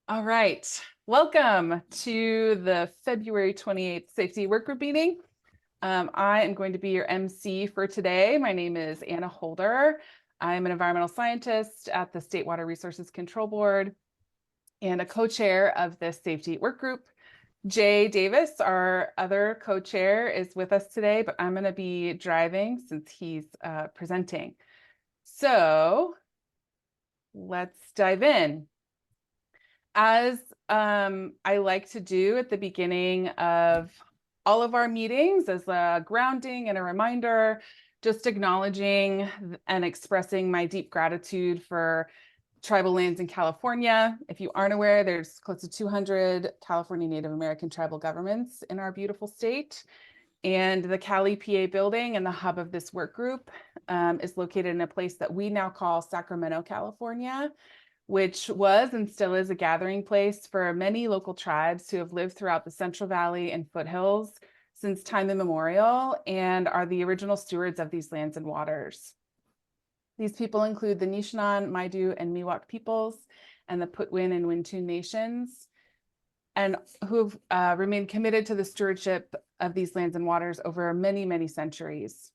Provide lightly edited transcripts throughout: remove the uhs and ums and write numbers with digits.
All right, welcome to the February 28th Safety Workgroup meeting. I am going to be your MC for today. My name is Anna Holder. I'm an environmental scientist at the State Water Resources Control Board and a co-chair of this safety workgroup. Jay Davis, our other co-chair, is with us today, but I'm going to be driving since he's presenting. So let's dive in. As I like to do at the beginning of all of our meetings as a grounding and a reminder, just acknowledging and expressing my deep gratitude for tribal lands in California. If you aren't aware, there's close to 200 California Native American tribal governments in our beautiful state. And the Cali PA building and the hub of this work group is located in a place that we now call Sacramento, California, which was and still is a gathering place for many local tribes who have lived throughout the Central Valley and foothills since time immemorial and are the original stewards of these lands and waters. These people include the Nishinan, Maidu, and Miwok peoples and the Putwin and Wintun nations, and who've remained committed to the stewardship of these lands and waters over many, many centuries.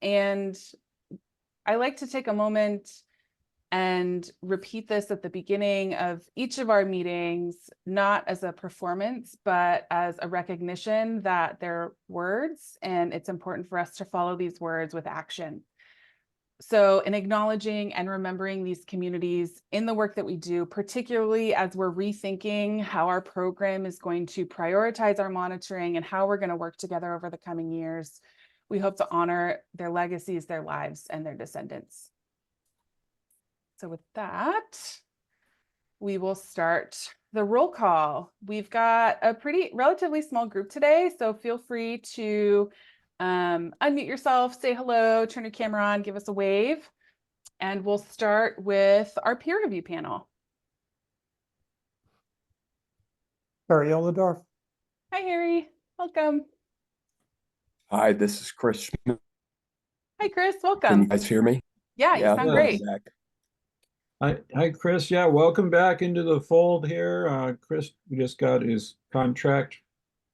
And I like to take a moment and repeat this at the beginning of each of our meetings, not as a performance, but as a recognition that they're words, and it's important for us to follow these words with action. So in acknowledging and remembering these communities in the work that we do, particularly as we're rethinking how our program is going to prioritize our monitoring and how we're going to work together over the coming years, we hope to honor their legacies, their lives, and their descendants. So with that, we will start the roll call. We've got a relatively small group today, so feel free to unmute yourself, say hello, turn your camera on, give us a wave, and we'll start with our peer review panel. Harry Oladorf. Hi, Harry. Welcome. Hi, this is Chris. Hi, Chris. Welcome. Can you guys hear me? Yeah, you sound great. Hi, Chris. Yeah, welcome back into the fold here. Chris just got his contract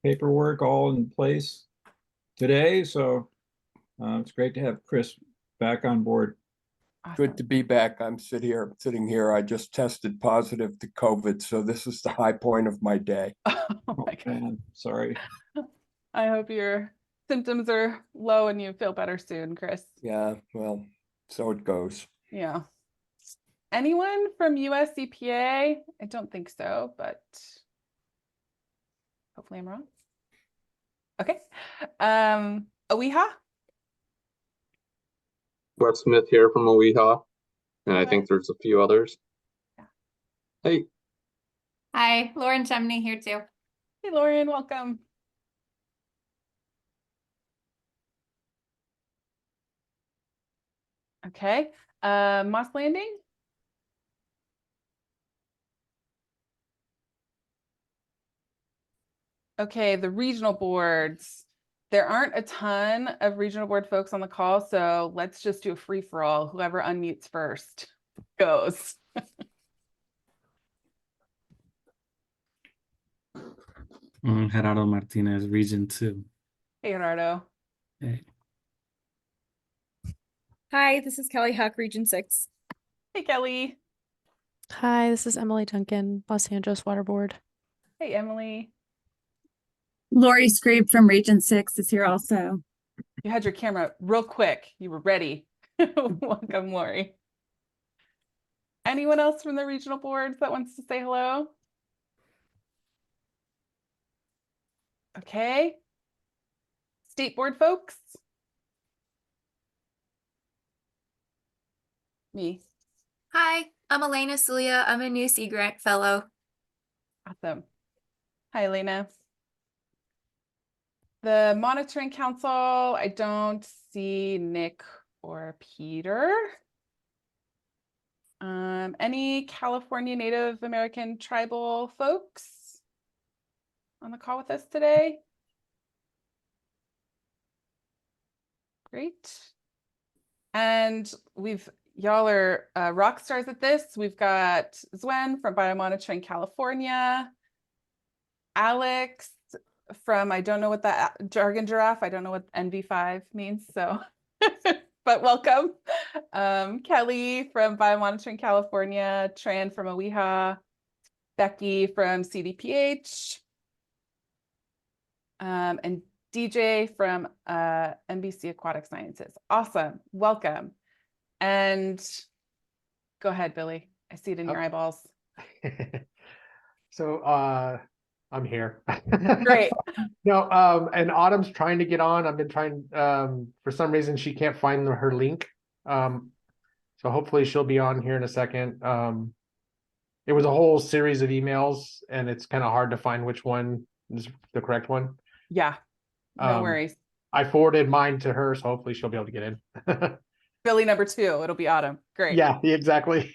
paperwork all in place today, so it's great to have Chris back on board. Awesome. Good to be back. I'm sitting here. I just tested positive to COVID, so this is the high point of my day. Oh my God. Man, sorry. I hope your symptoms are low and you feel better soon, Chris. Yeah, well, so it goes. Yeah. Anyone from US EPA? I don't think so, but hopefully I'm wrong. Okay. OEHA? Wes Smith here from OEHA, and I Okay. think there's a few others. Yeah. Hey. Hi, Lauren Chemney here too. Hey, Lauren, welcome. Okay. Moss Landing? Okay, the regional boards. There aren't a ton of regional board folks on the call, so let's just do a free-for-all. Whoever unmutes first goes. Gerardo Martinez, Region 2. Hey, Gerardo. Hey. Hi, this is Kelly Huck, Region 6. Hey, Kelly. Hi, this is Emily Duncan, Los Angeles Water Board. Hey, Emily. Lori Scrape from Region 6 is here also. You had your camera real quick. You were ready. Welcome, Lori. Anyone else from the regional boards that wants to say hello? Okay. State board folks? Me. Hi, I'm Elena Celia. I'm a new Sea Grant Fellow. Awesome. Hi, Elena. The Monitoring Council, I don't see Nick or Peter. Any California Native American tribal folks on the call with us today? Great. And we've y'all are rock stars at this. We've got Zwen from Biomonitoring California, Alex from, I don't know what that jargon giraffe, I don't know what NV5 means, so, but welcome. Kelly from Biomonitoring California, Tran from OEHA, Becky from CDPH, and DJ from NBC Aquatic Sciences. Awesome, welcome. And go ahead, Billy. I see it in your eyeballs. So I'm here. Great. No, and Autumn's trying to get on. I've been trying, for some reason she can't find her link. So hopefully she'll be on here in a second. It was a whole series of emails and it's kind of hard to find which one is the correct one. Yeah, no worries. I forwarded mine to her, so hopefully she'll be able to get in. Billy number 2, it'll be Autumn. Great. Yeah, exactly.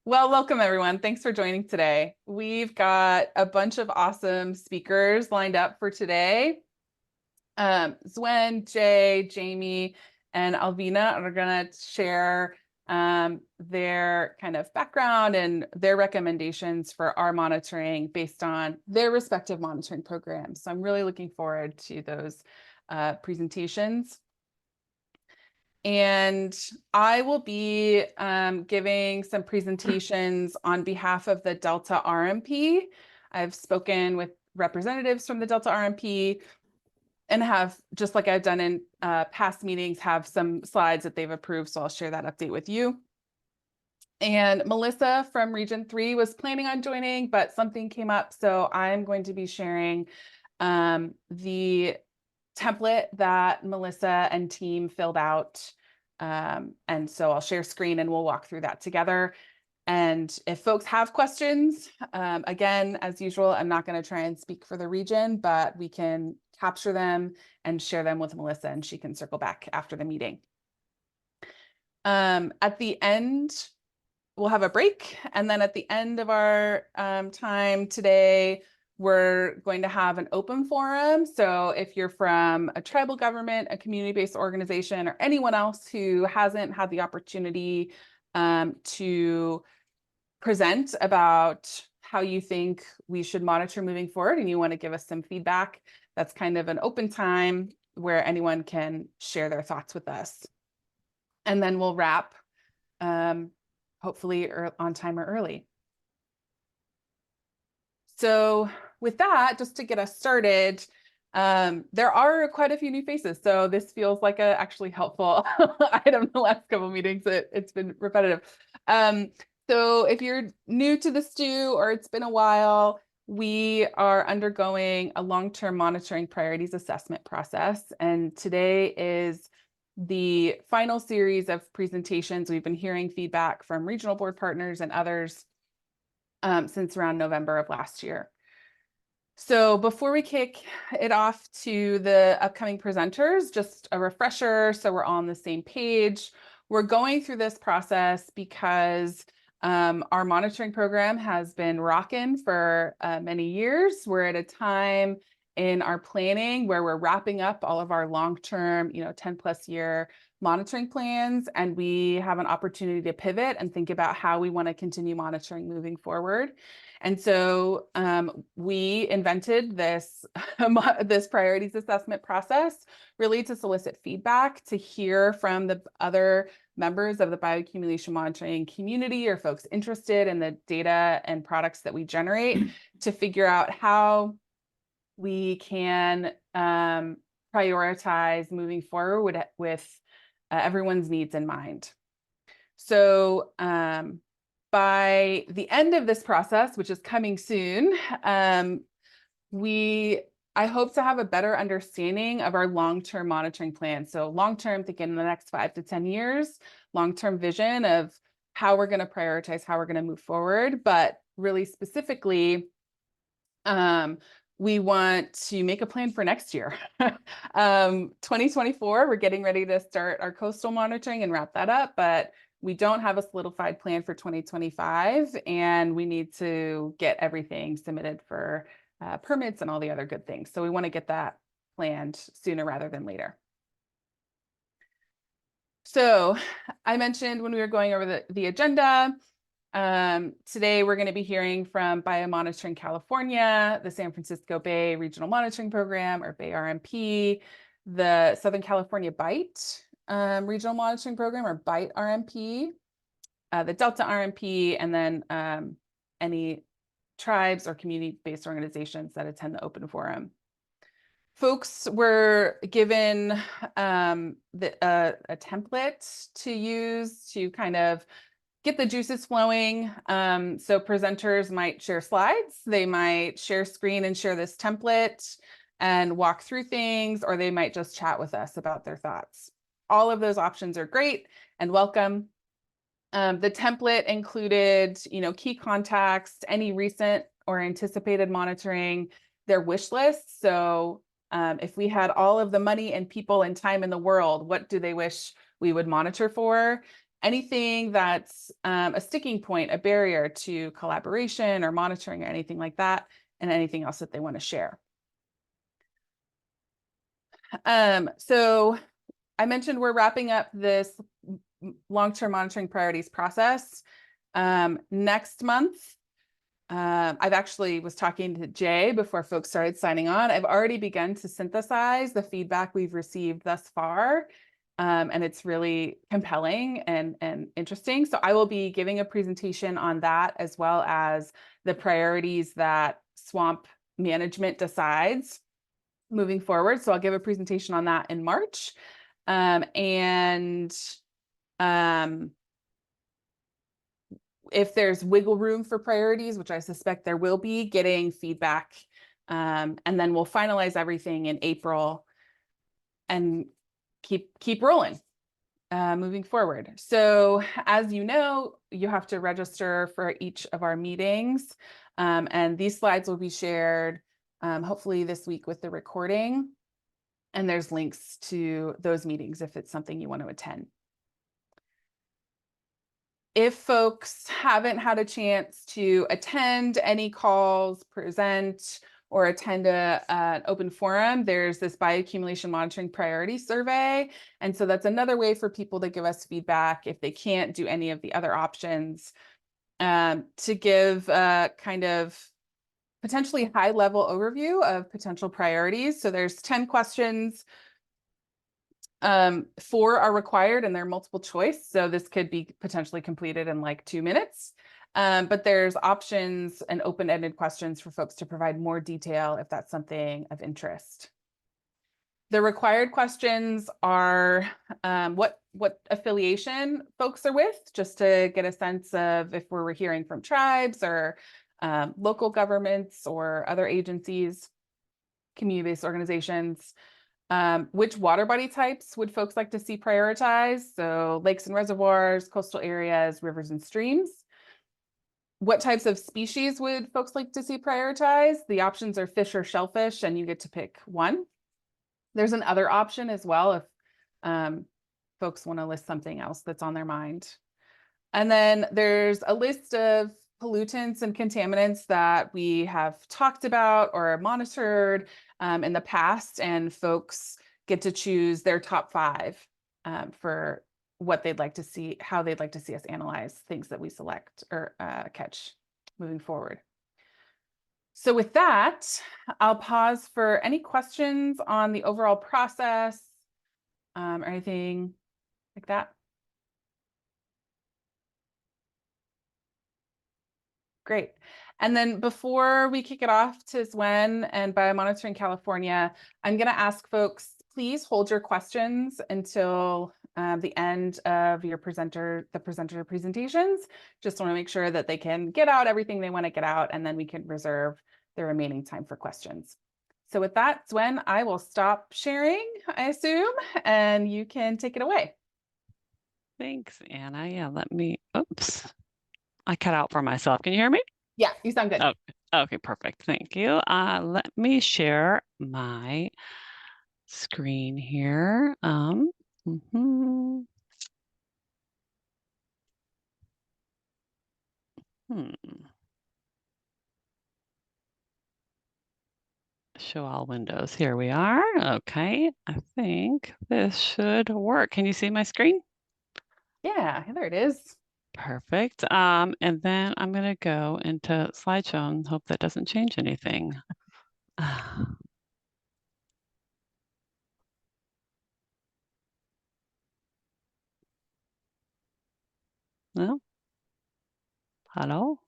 Well, welcome everyone. Thanks for joining today. We've got a bunch of awesome speakers lined up for today. Zwen, Jay, Jamie, and Alvina are gonna share their kind of background and their recommendations for our monitoring based on their respective monitoring programs. So I'm really looking forward to those presentations. And I will be giving some presentations on behalf of the Delta RMP. I've spoken with representatives from the Delta RMP and have, just like I've done in past meetings, have some slides that they've approved. So I'll share that update with you. And Melissa from Region 3 was planning on joining, but something came up. So I'm going to be sharing the template that Melissa and team filled out. And so I'll share screen and we'll walk through that together. And if folks have questions, again, as usual, I'm not going to try and speak for the region, but we can capture them and share them with Melissa and she can circle back after the meeting. At the end, we'll have a break. And then at the end of our time today, we're going to have an open forum. So if you're from a tribal government, a community-based organization, or anyone else who hasn't had the opportunity to present about how you think we should monitor moving forward, and you want to give us some feedback, that's kind of an open time where anyone can share their thoughts with us. And then we'll wrap, hopefully on time or early. So with that, just to get us started, there are quite a few new faces. So this feels like a actually helpful item. The last couple of meetings, it's been repetitive. So if you're new to the stew or it's been a while, we are undergoing a long-term monitoring priorities assessment process. And today is the final series of presentations. We've been hearing feedback from regional board partners and others since around November of last year. So before we kick it off to the upcoming presenters, just a refresher so we're all on the same page. We're going through this process because our monitoring program has been rocking for many years. We're at a time in our planning where we're wrapping up all of our long-term, 10+ year monitoring plans, and we have an opportunity to pivot and think about how we want to continue monitoring moving forward. And so we invented this, this priorities assessment process really to solicit feedback, to hear from the other members of the bioaccumulation monitoring community or folks interested in the data and products that we generate, to figure out how we can prioritize moving forward with everyone's needs in mind. So by the end of this process, which is coming soon, I hope to have a better understanding of our long-term monitoring plan. So long-term, thinking in the next 5 to 10 years, long-term vision of how we're going to prioritize, how we're going to move forward. But really specifically, we want to make a plan for next year. 2024, we're getting ready to start our coastal monitoring and wrap that up, but we don't have a solidified plan for 2025, and we need to get everything submitted for permits and all the other good things. So we want to get that planned sooner rather than later. So I mentioned when we were going over the agenda, today we're going to be hearing from Biomonitoring California, the San Francisco Bay Regional Monitoring Program, or Bay RMP, the Southern California Bight Regional Monitoring Program, or Bight RMP, the Delta RMP, and then any tribes or community-based organizations that attend the Open Forum. Folks were given a template to use to kind of get the juices flowing. So presenters might share slides, they might share screen and share this template and walk through things, or they might just chat with us about their thoughts. All of those options are great and welcome. The template included, key contacts, any recent or anticipated monitoring, their wish lists. So if we had all of the money and people and time in the world, what do they wish we would monitor for? Anything that's a sticking point, a barrier to collaboration or monitoring or anything like that, and anything else that they want to share. So I mentioned we're wrapping up this long-term monitoring priorities process next month. I've actually was talking to Jay before folks started signing on. I've already begun to synthesize the feedback we've received thus far. And it's really compelling and interesting. So I will be giving a presentation on that, as well as the priorities that swamp management decides moving forward. So I'll give a presentation on that in March. If there's wiggle room for priorities, which I suspect there will be, getting feedback. And then we'll finalize everything in April and keep rolling moving forward. So as you know, you have to register for each of our meetings. And these slides will be shared hopefully this week with the recording. And there's links to those meetings if it's something you want to attend. If folks haven't had a chance to attend any calls, present, or attend an open forum, there's this bioaccumulation monitoring priority survey. And so that's another way for people to give us feedback if they can't do any of the other options, to give a kind of potentially high-level overview of potential priorities. So there's 10 questions. 4 are required and they're multiple choice. So this could be potentially completed in like 2 minutes. But there's options and open-ended questions for folks to provide more detail if that's something of interest. The required questions are what affiliation folks are with, just to get a sense of if we're hearing from tribes or local governments or other agencies, community-based organizations. Which water body types would folks like to see prioritized? So lakes and reservoirs, coastal areas, rivers and streams. What types of species would folks like to see prioritized? The options are fish or shellfish, and you get to pick one. There's an other option as well if folks want to list something else that's on their mind. And then there's a list of pollutants and contaminants that we have talked about or monitored in the past, and folks get to choose their top 5 for what they'd like to see, how they'd like to see us analyze things that we select or catch moving forward. So with that, I'll pause for any questions on the overall process or anything like that. Great. And then before we kick it off to Swen and Biomonitoring California, I'm going to ask folks, please hold your questions until the end of the presenter presentations. Just want to make sure that they can get out everything they want to get out, and then we can reserve the remaining time for questions. So with that, Swen, I will stop sharing, I assume, and you can take it away. Thanks, Anna. Yeah, let me, oops. I cut out for myself. Can you hear me? Yeah, you sound good. Oh, okay, perfect. Thank you. Let me share my screen here. Show all windows. Here we are. Okay, I think this should work. Can you see my screen? Yeah, there it is. Perfect. And then I'm going to go into slideshow and hope that doesn't change anything. No? Hello?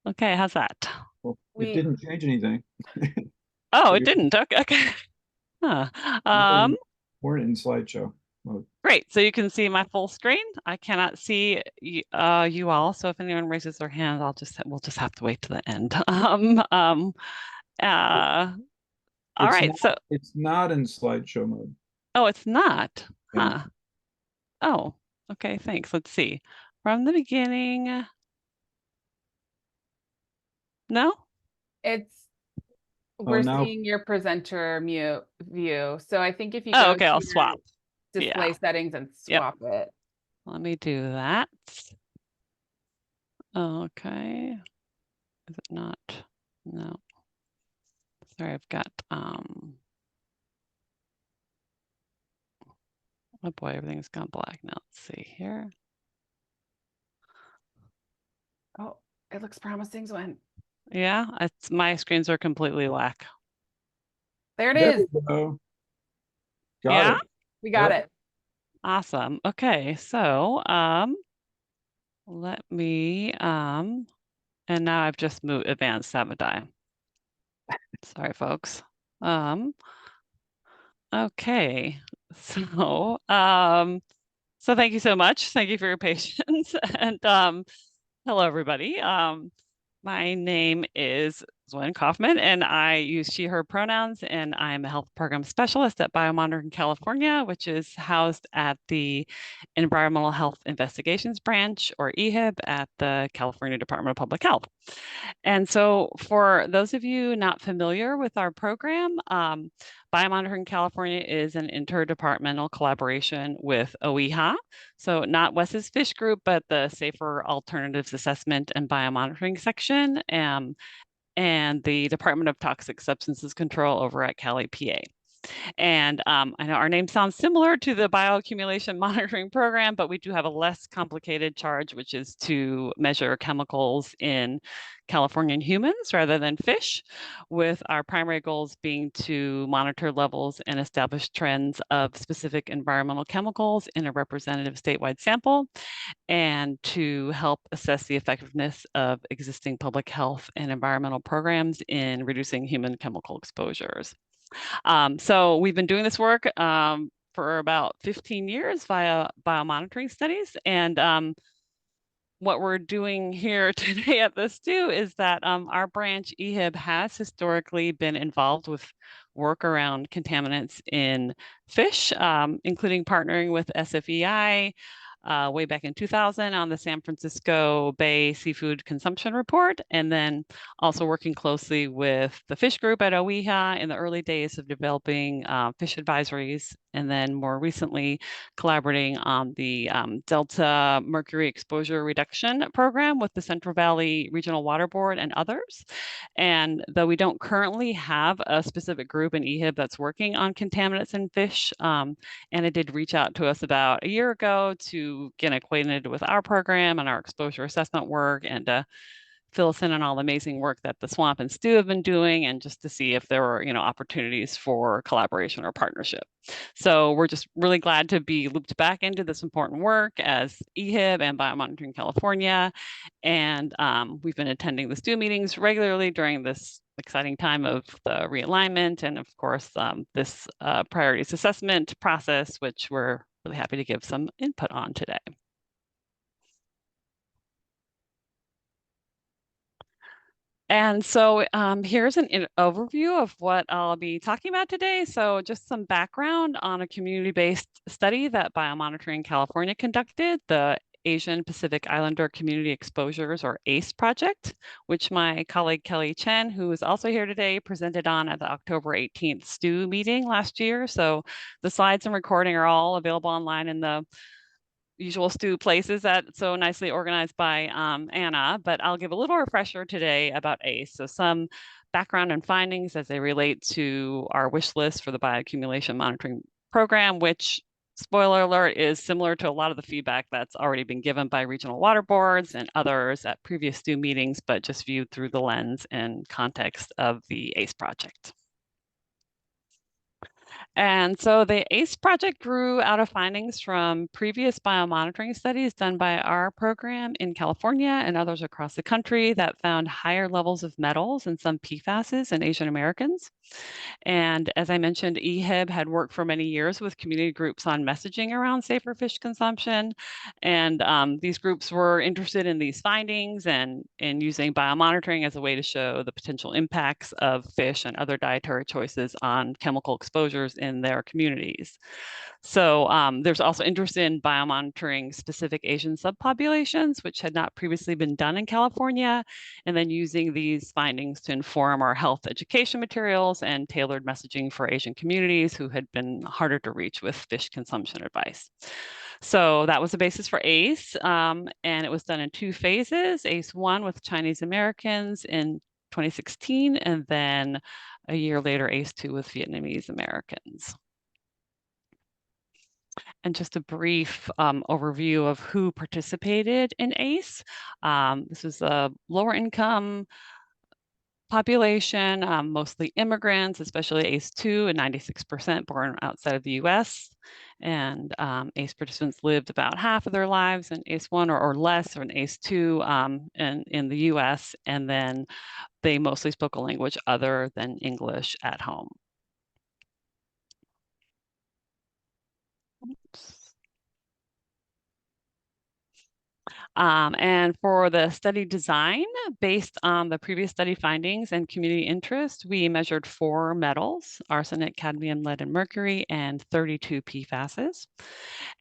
Okay, how's that? Well, We- it didn't change anything. Oh, So it didn't. Okay. Okay. Huh. We're in slideshow mode. Great. So you can see my full screen. I cannot see you all. So if anyone raises their hand, we'll just have to wait to the end. All right. So, It's not in slideshow mode. oh, it's not. Yeah. Huh. Oh, okay. Thanks. Let's see. From the beginning. No? We're now- seeing your presenter view. So I think if you Oh, go okay. to I'll your swap. display Yeah. settings and Yep. swap it. Let me do that. Okay. Is it not? No. Sorry, I've got oh boy, everything's gone black now. Let's see here. Oh, it looks promising, Gwen. Yeah, my screens are completely black. There it There is. we go. Got Yeah? it. We got Yep. it. Awesome. Okay, so let me and now I've just moved advanced, haven't I? Sorry, folks. Okay. So so thank you so much. Thank you for your patience. And hello everybody. My name is Gwen Kaufman, and I use she, her pronouns, and I'm a health program specialist at Biomonitoring California, which is housed at the Environmental Health Investigations Branch, or EHIB, at the California Department of Public Health. And so for those of you not familiar with our program, Biomonitoring California is an interdepartmental collaboration with OEHA. So not Wes's Fish Group, but the Safer Alternatives Assessment and Biomonitoring section, and the Department of Toxic Substances Control over at Cali, PA. And I know our name sounds similar to the bioaccumulation monitoring program, but we do have a less complicated charge, which is to measure chemicals in Californian humans rather than fish, with our primary goals being to monitor levels and establish trends of specific environmental chemicals in a representative statewide sample, and to help assess the effectiveness of existing public health and environmental programs in reducing human chemical exposures. So we've been doing this work for about 15 years via biomonitoring studies. And what we're doing here today at the STU is that our branch, EHIB, has historically been involved with work around contaminants in fish, including partnering with SFEI way back in 2000 on the San Francisco Bay Seafood Consumption Report, and then also working closely with the Fish Group at OEHA in the early days of developing fish advisories, and then more recently collaborating on the Delta Mercury Exposure Reduction Program with the Central Valley Regional Water Board and others. And though we don't currently have a specific group in EHIB that's working on contaminants in fish, Anna did reach out to us about a year ago to get acquainted with our program and our exposure assessment work, and to fill us in on all the amazing work that the Swamp and Stu have been doing, and just to see if there were, opportunities for collaboration or partnership. So we're just really glad to be looped back into this important work as EHIB and Biomonitoring California. And we've been attending the Stu meetings regularly during this exciting time of the realignment, and of course, this priorities assessment process, which we're really happy to give some input on today. And so here's an overview of what I'll be talking about today. So just some background on a community-based study that Biomonitoring California conducted, the Asian Pacific Islander Community Exposures, or ACE project, which my colleague Kelly Chen, who is also here today, presented on at the October 18th STU meeting last year. So the slides and recording are all available online in the usual STU places that's so nicely organized by Anna, but I'll give a little refresher today about ACE. So some background and findings as they relate to our wish list for the bioaccumulation monitoring program, which spoiler alert, is similar to a lot of the feedback that's already been given by regional water boards and others at previous STU meetings, but just viewed through the lens and context of the ACE project. And so the ACE project grew out of findings from previous biomonitoring studies done by our program in California and others across the country that found higher levels of metals and some PFASs in Asian Americans. And as I mentioned, EHIB had worked for many years with community groups on messaging around safer fish consumption. And these groups were interested in these findings and in using biomonitoring as a way to show the potential impacts of fish and other dietary choices on chemical exposures in their communities. So there's also interest in biomonitoring specific Asian subpopulations, which had not previously been done in California, and then using these findings to inform our health education materials and tailored messaging for Asian communities who had been harder to reach with fish consumption advice. So that was the basis for ACE, and it was done in 2 phases, ACE 1 with Chinese Americans in 2016, and then a year later, ACE 2 with Vietnamese Americans. And just a brief overview of who participated in ACE. This is a lower income population, mostly immigrants, especially ACE 2, and 96% born outside of the US. And ACE participants lived about half of their lives in ACE 1 or less, or in ACE 2 in the US. And then they mostly spoke a language other than English at home. Oops. And for the study design, based on the previous study findings and community interest, we measured 4 metals: arsenic, cadmium, lead, and mercury, and 32 PFASs.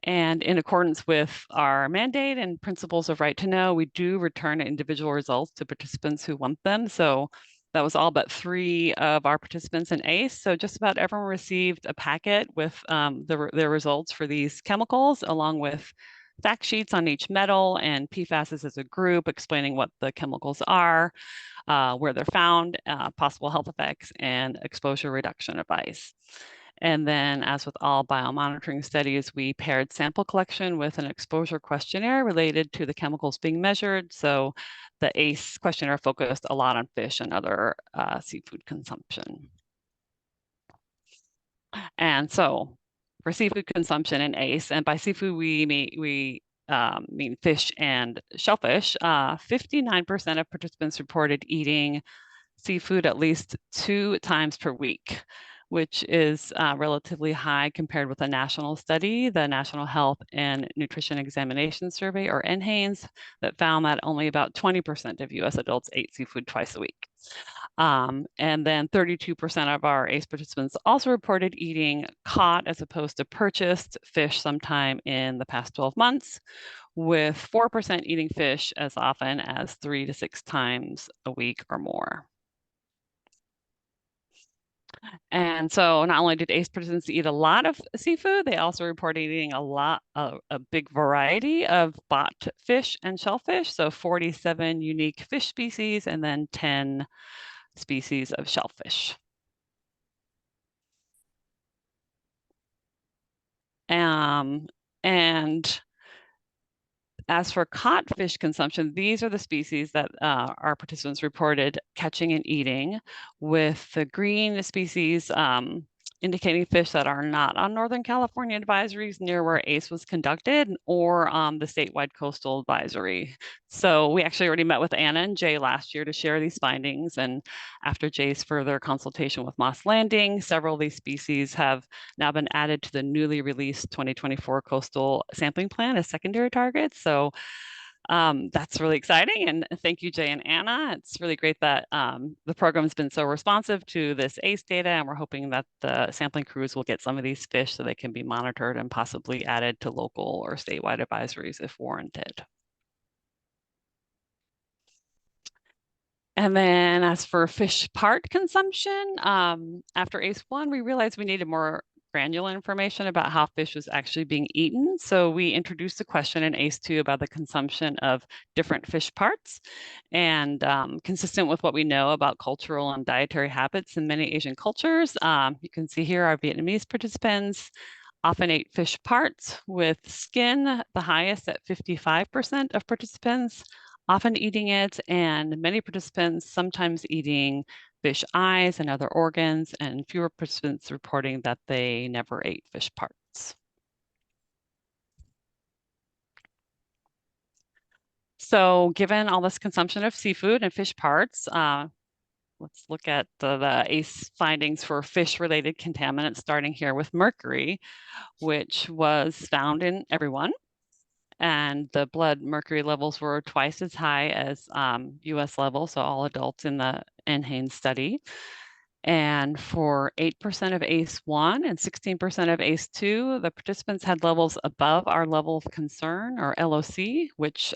And in accordance with our mandate and principles of right to know, we do return individual results to participants who want them. So that was all but 3 of our participants in ACE. So just about everyone received a packet with their results for these chemicals, along with fact sheets on each metal and PFASs as a group, explaining what the chemicals are, where they're found, possible health effects, and exposure reduction advice. And then, as with all biomonitoring studies, we paired sample collection with an exposure questionnaire related to the chemicals being measured. So the ACE questionnaire focused a lot on fish and other seafood consumption. And so for seafood consumption in ACE, and by seafood we mean fish and shellfish, 59% of participants reported eating seafood at least 2 times per week, which is relatively high compared with a national study, the National Health and Nutrition Examination Survey, or NHANES, that found that only about 20% of US adults ate seafood twice a week. And then 32% of our ACE participants also reported eating caught as opposed to purchased fish sometime in the past 12 months, with 4% eating fish as often as 3 to 6 times a week or more. And so not only did ACE participants eat a lot of seafood, they also reported eating a big variety of bought fish and shellfish. So 47 unique fish species and then 10 species of shellfish. And as for caught fish consumption, these are the species that our participants reported catching and eating, with the green species indicating fish that are not on Northern California advisories near where ACE was conducted, or on the statewide coastal advisory. So we actually already met with Anna and Jay last year to share these findings. And after Jay's further consultation with Moss Landing, several of these species have now been added to the newly released 2024 coastal sampling plan as secondary targets. So that's really exciting. And thank you, Jay and Anna. It's really great that the program has been so responsive to this ACE data, and we're hoping that the sampling crews will get some of these fish so they can be monitored and possibly added to local or statewide advisories if warranted. And then as for fish part consumption, after ACE 1, we realized we needed more granular information about how fish was actually being eaten. So we introduced a question in ACE 2 about the consumption of different fish parts. And consistent with what we know about cultural and dietary habits in many Asian cultures, you can see here our Vietnamese participants often ate fish parts, with skin the highest at 55% of participants often eating it, and many participants sometimes eating fish eyes and other organs, and fewer participants reporting that they never ate fish parts. So given all this consumption of seafood and fish parts, let's look at the ACE findings for fish-related contaminants, starting here with mercury, which was found in everyone. And the blood mercury levels were twice as high as US levels, so all adults in the NHANES study. And for 8% of ACE1 and 16% of ACE2, the participants had levels above our level of concern, or LOC, which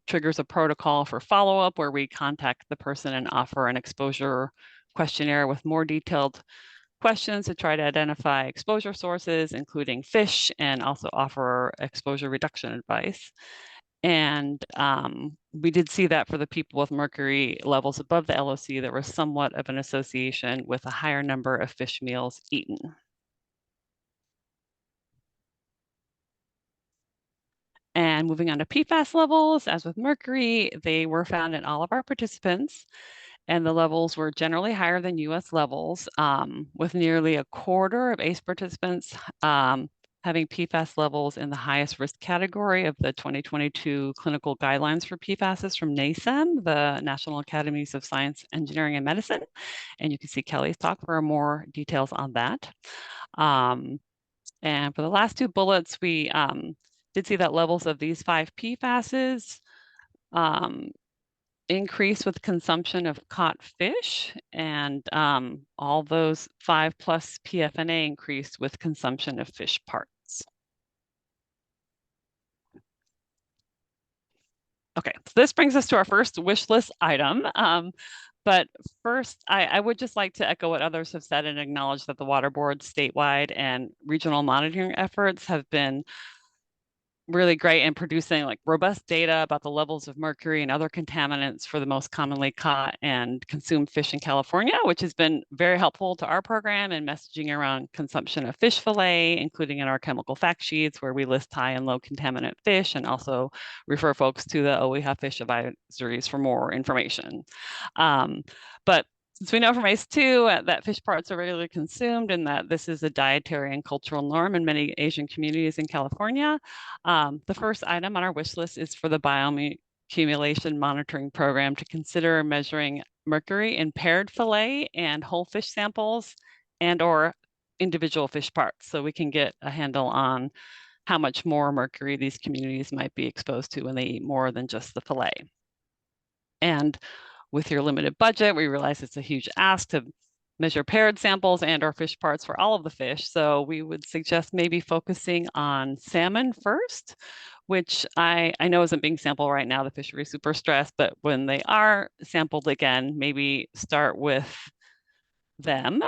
triggers a protocol for follow-up where we contact the person and offer an exposure questionnaire with more detailed questions to try to identify exposure sources, including fish, and also offer exposure reduction advice. And we did see that for the people with mercury levels above the LOC, there was somewhat of an association with a higher number of fish meals eaten. And moving on to PFAS levels, as with mercury, they were found in all of our participants, and the levels were generally higher than US levels, with nearly a quarter of ACE participants having PFAS levels in the highest risk category of the 2022 clinical guidelines for PFAS from NASEM, the National Academies of Science, Engineering, and Medicine. And you can see Kelly's talk for more details on that. And for the last two bullets, we did see that levels of these 5 PFASs increase with consumption of caught fish, and all those 5+ PFNA increased with consumption of fish parts. Okay, so this brings us to our first wish list item. But first, I would just like to echo what others have said and acknowledge that the Water Board's statewide and regional monitoring efforts have been really great in producing like robust data about the levels of mercury and other contaminants for the most commonly caught and consumed fish in California, which has been very helpful to our program and messaging around consumption of fish fillet, including in our chemical fact sheets where we list high and low contaminant fish and also refer folks to the OEHA fish advisories for more information. But since we know from ACE2 that fish parts are regularly consumed and that this is a dietary and cultural norm in many Asian communities in California, the first item on our wish list is for the bioaccumulation monitoring program to consider measuring mercury in paired fillet and whole fish samples and/or individual fish parts, so we can get a handle on how much more mercury these communities might be exposed to when they eat more than just the fillet. And with your limited budget, we realize it's a huge ask to measure paired samples and/or fish parts for all of the fish. So we would suggest maybe focusing on salmon first, which I know isn't being sampled right now. The fishery is super stressed, but when they are sampled again, maybe start with them.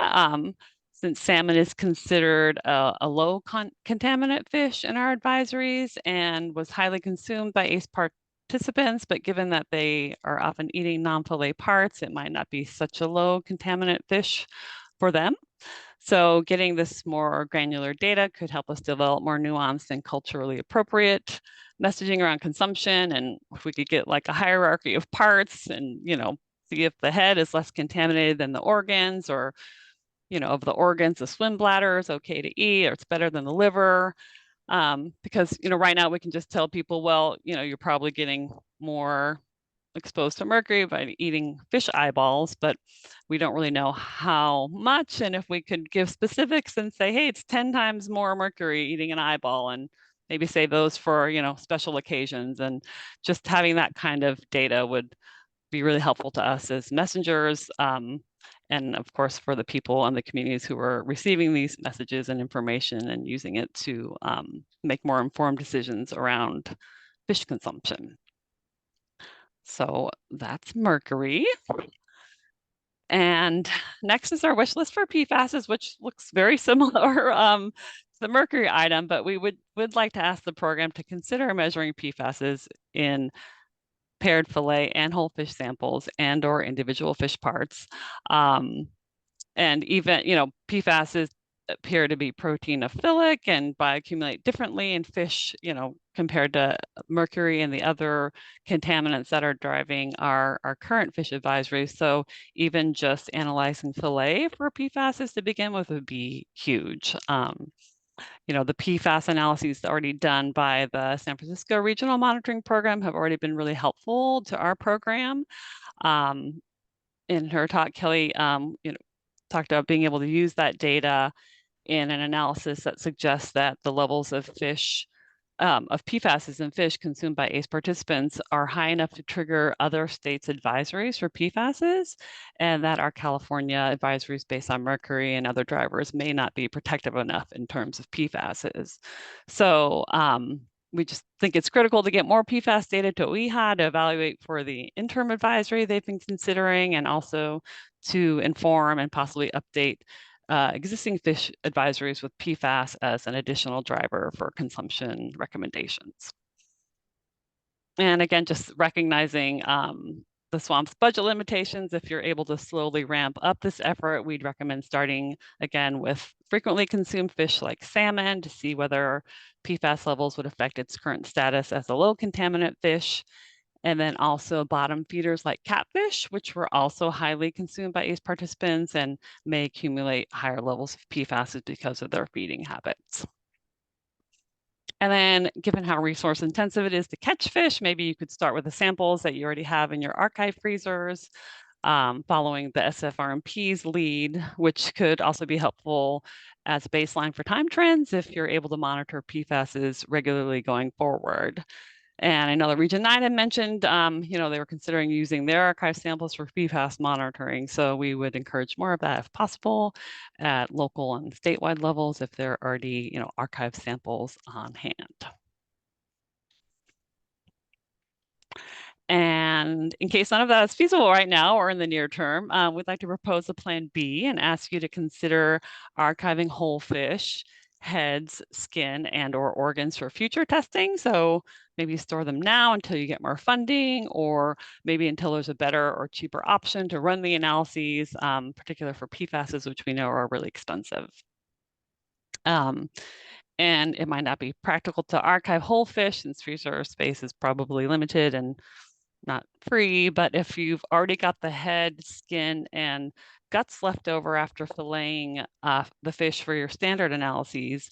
Since salmon is considered a low contaminant fish in our advisories and was highly consumed by ACE participants, but given that they are often eating non-fillet parts, it might not be such a low contaminant fish for them. So getting this more granular data could help us develop more nuanced and culturally appropriate messaging around consumption. And if we could get like a hierarchy of parts and, see if the head is less contaminated than the organs, or, of the organs, the swim bladder is okay to eat, or it's better than the liver. Because, right now we can just tell people, well, you're probably getting more exposed to mercury by eating fish eyeballs, but we don't really know how much. And if we could give specifics and say, hey, it's 10 times more mercury eating an eyeball, and maybe save those for, special occasions, and just having that kind of data would be really helpful to us as messengers. And of course, for the people and the communities who are receiving these messages and information and using it to make more informed decisions around fish consumption. So that's mercury. And next is our wish list for PFASs, which looks very similar to the mercury item, but we would like to ask the program to consider measuring PFASs in paired fillet and whole fish samples and/or individual fish parts. And even, PFAS is appear to be proteinophilic and bioaccumulate differently in fish, compared to mercury and the other contaminants that are driving our current fish advisories. So even just analyzing fillet for PFAS to begin with would be huge. The PFAS analyses already done by the San Francisco Regional Monitoring Program have already been really helpful to our program. In her talk, Kelly, talked about being able to use that data in an analysis that suggests that the levels of fish, of PFAS in fish consumed by ACE participants are high enough to trigger other states' advisories for PFAS, and that our California advisories based on mercury and other drivers may not be protective enough in terms of PFAS. So we just think it's critical to get more PFAS data to OEHA to evaluate for the interim advisory they've been considering, and also to inform and possibly update existing fish advisories with PFAS as an additional driver for consumption recommendations. And again, just recognizing the swamp's budget limitations. If you're able to slowly ramp up this effort, we'd recommend starting again with frequently consumed fish like salmon to see whether PFAS levels would affect its current status as a low contaminant fish. And then also bottom feeders like catfish, which were also highly consumed by ACE participants and may accumulate higher levels of PFAS because of their feeding habits. And then given how resource intensive it is to catch fish, maybe you could start with the samples that you already have in your archive freezers, following the SFRMP's lead, which could also be helpful as a baseline for time trends if you're able to monitor PFAS regularly going forward. And I know the Region 9 had mentioned, they were considering using their archive samples for PFAS monitoring. So we would encourage more of that if possible at local and statewide levels if there are already, archive samples on hand. And in case none of that is feasible right now or in the near term, we'd like to propose a plan B and ask you to consider archiving whole fish, heads, skin, and/or organs for future testing. So maybe store them now until you get more funding, or maybe until there's a better or cheaper option to run the analyses, particularly for PFAS, which we know are really expensive. And it might not be practical to archive whole fish since freezer space is probably limited and not free, but if you've already got the head, skin, and guts left over after filleting the fish for your standard analyses,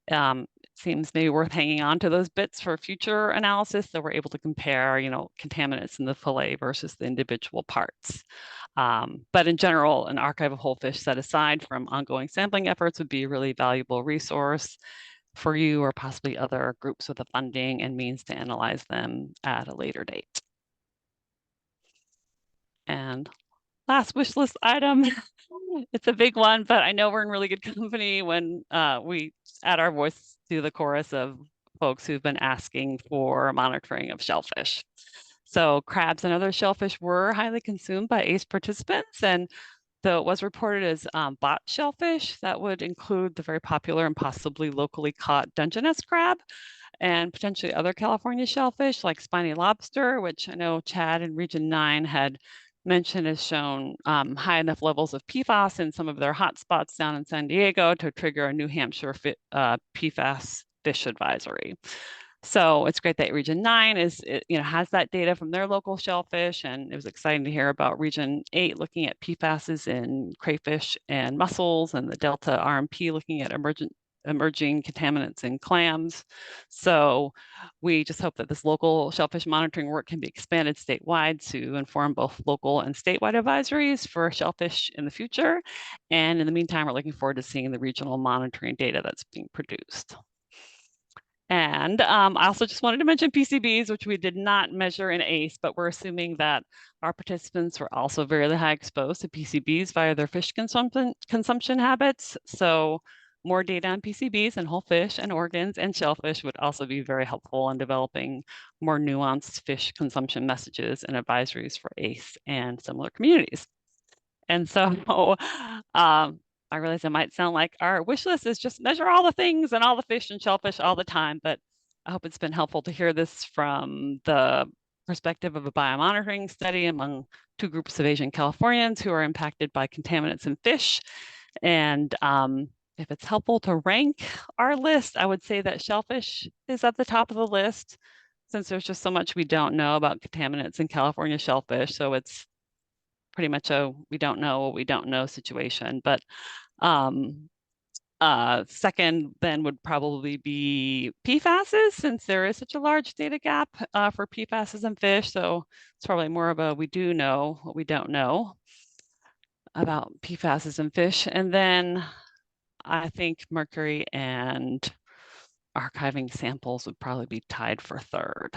it seems maybe worth hanging on to those bits for future analysis so we're able to compare, contaminants in the fillet versus the individual parts. But in general, an archive of whole fish set aside from ongoing sampling efforts would be a really valuable resource for you or possibly other groups with the funding and means to analyze them at a later date. And last wish list item, it's a big one, but I know we're in really good company when we add our voice to the chorus of folks who've been asking for monitoring of shellfish. So crabs and other shellfish were highly consumed by ACE participants, and though it was reported as bot shellfish, that would include the very popular and possibly locally caught Dungeness crab, and potentially other California shellfish like spiny lobster, which I know Chad in Region 9 had mentioned has shown high enough levels of PFAS in some of their hotspots down in San Diego to trigger a New Hampshire PFAS fish advisory. So it's great that Region 9 has that data from their local shellfish, and it was exciting to hear about Region 8 looking at PFAS in crayfish and mussels, and the Delta RMP looking at emerging contaminants in clams. So we just hope that this local shellfish monitoring work can be expanded statewide to inform both local and statewide advisories for shellfish in the future. And in the meantime, we're looking forward to seeing the regional monitoring data that's being produced. And I also just wanted to mention PCBs, which we did not measure in ACE, but we're assuming that our participants were also very high exposed to PCBs via their fish consumption habits. So more data on PCBs and whole fish and organs and shellfish would also be very helpful in developing more nuanced fish consumption messages and advisories for ACE and similar communities. And so I realize it might sound like our wish list is just measure all the things and all the fish and shellfish all the time, but I hope it's been helpful to hear this from the perspective of a biomonitoring study among two groups of Asian Californians who are impacted by contaminants in fish. And if it's helpful to rank our list, I would say that shellfish is at the top of the list, since there's just so much we don't know about contaminants in California shellfish. So it's pretty much a we don't know what we don't know situation. But second then would probably be PFASs, since there is such a large data gap for PFASs in fish. So it's probably more of a we do know what we don't know about PFASs in fish. And then I think mercury and archiving samples would probably be tied for third.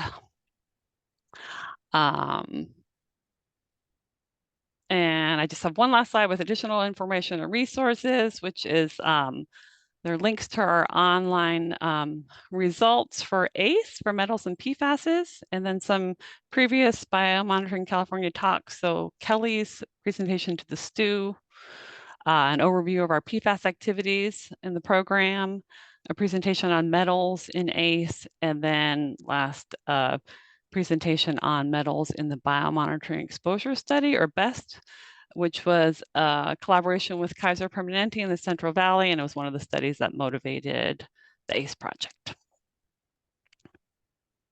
And I just have one last slide with additional information and resources, which is there are links to our online results for ACE for metals and PFASs, and then some previous Biomonitoring California talks. So Kelly's presentation to the STU, an overview of our PFAS activities in the program, a presentation on metals in ACE, and then last presentation on metals in the Biomonitoring Exposure Study, or BEST, which was a collaboration with Kaiser Permanente in the Central Valley, and it was one of the studies that motivated the ACE project.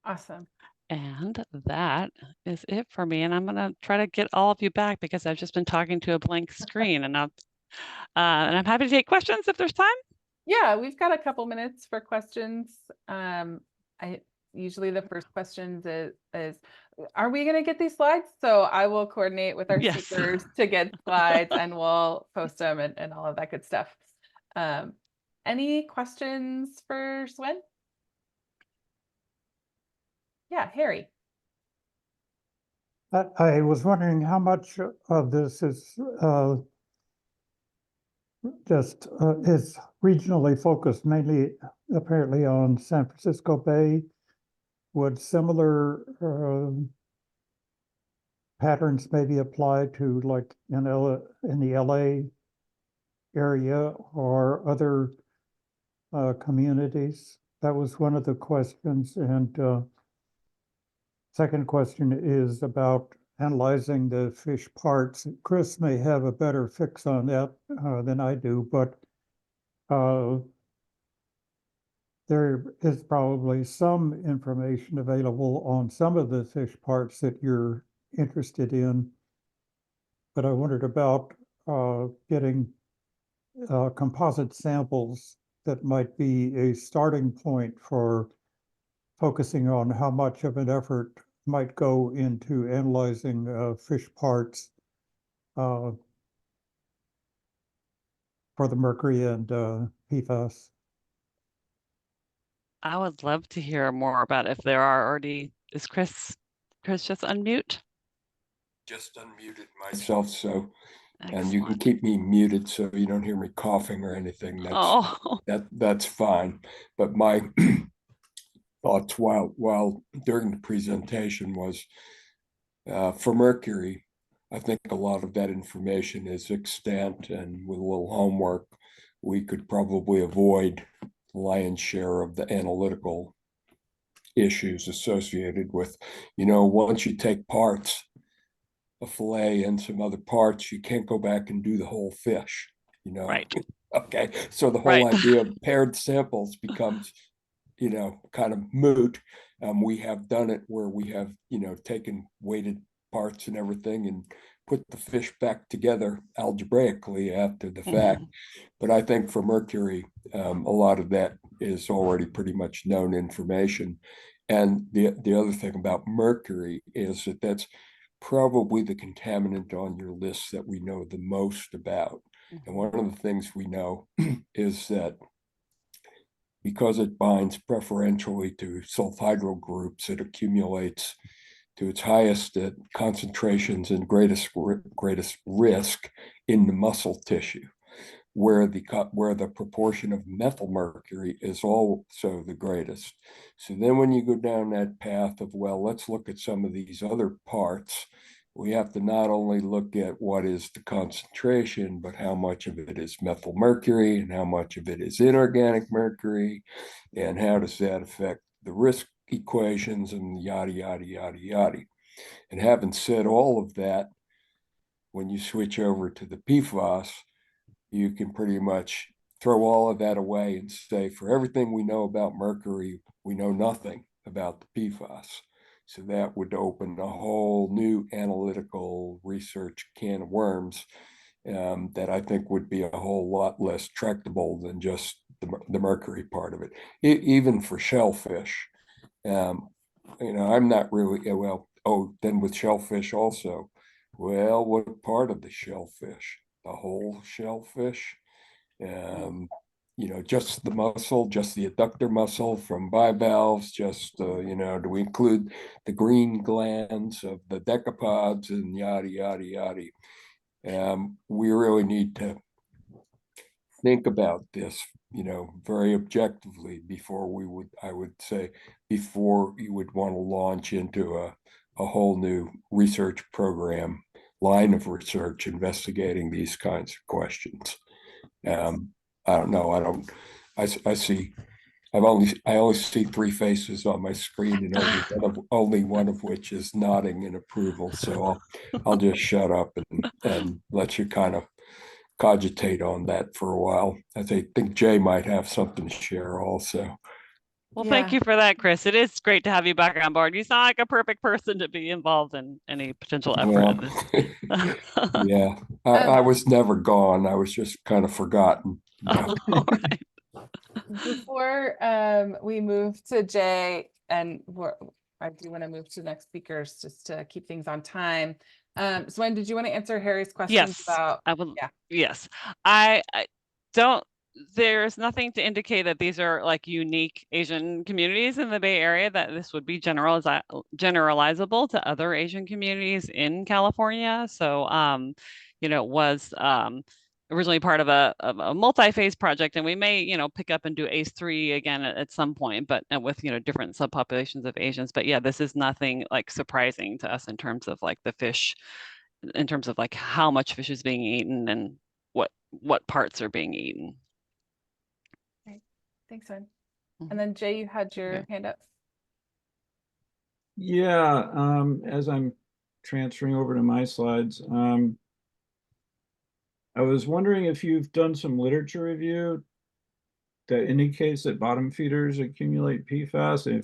Awesome. And that is it for me. And I'm going to try to get all of you back because I've just been talking to a blank screen, and I'm happy to take questions if there's time. Yeah, we've got a couple minutes for questions. Usually the first questions is are we going to get these slides? So I will coordinate with our Yes. speakers to get slides and we'll post them and all of that good stuff. Any questions for Swen? Yeah, Harry. I was wondering how much of this is is regionally focused, mainly apparently on San Francisco Bay. Would similar patterns maybe apply to like in the LA area or other communities? That was one of the questions. And second question is about analyzing the fish parts. Chris may have a better fix on that than I do, but there is probably some information available on some of the fish parts that you're interested in. But I wondered about getting composite samples that might be a starting point for focusing on how much of an effort might go into analyzing fish parts for the mercury and PFAS. I would love to hear more about if there are already. Is Chris just unmute? Just unmuted myself, so Excellent. and you can keep me muted so you don't hear me coughing or anything. That's fine. But my thoughts while during the presentation was for mercury, I think a lot of that information is extant, and with a little homework, we could probably avoid the lion's share of the analytical issues associated with, once you take parts, a fillet and some other parts, you can't go back and do the whole fish, Right. Okay, so the whole idea of paired samples becomes, kind of moot. We have done it where we have, taken weighted parts and everything and put the fish back together algebraically after the fact. But I think for mercury, a lot of that is already pretty much known information. And the other thing about mercury is that that's probably the contaminant on your list that we know the most about. And one of the things we know is that because it binds preferentially to sulfhydryl groups, it accumulates to its highest concentrations and greatest risk in the muscle tissue, where the proportion of methyl mercury is also the greatest. So then when you go down that path of, well, let's look at some of these other parts, we have to not only look at what is the concentration, but how much of it is methyl mercury and how much of it is inorganic mercury, and how does that affect the risk equations and yada, yada, yada, yada. And having said all of that, when you switch over to the PFAS, you can pretty much throw all of that away and say, for everything we know about mercury, we know nothing about the PFAS. So that would open a whole new analytical research can of worms that I think would be a whole lot less tractable than just the mercury part of it. Even for shellfish, I'm not really, then with shellfish also, well, what part of the shellfish? The whole shellfish? Just the muscle, just the adductor muscle from bivalves, just, do we include the green glands of the decapods and yada, yada, yada. We really need to think about this, very objectively before before you would want to launch into a whole new research program, line of research investigating these kinds of questions. I don't know. I only see three faces on my screen, and only one of which is nodding in approval. So I'll just shut up and let you kind of cogitate on that for a while. I think Jay might have something to share also. Well, thank you for that, Chris. It is great to have you back on board. You sound like a perfect person to be involved in any potential effort in this. Yeah, I was never gone. I was just kind of forgotten. All right. Before we move to Jay, and I do want to move to the next speakers just to keep things on time. Swen, did you want to answer Harry's questions about? I would. Yeah. Yes, I don't. There's nothing to indicate that these are like unique Asian communities in the Bay Area, that this would be generalizable to other Asian communities in California. So, it was originally part of a multi-phase project, and we may, pick up and do ACE3 again at some point, but with, different subpopulations of Asians. But yeah, this is nothing like surprising to us in terms of like the fish, in terms of like how much fish is being eaten and what parts are being eaten. Thanks, Swen. And then Jay, you had your hand up. Yeah, as I'm transferring over to my slides, I was wondering if you've done some literature review that indicates that bottom feeders accumulate PFAS. And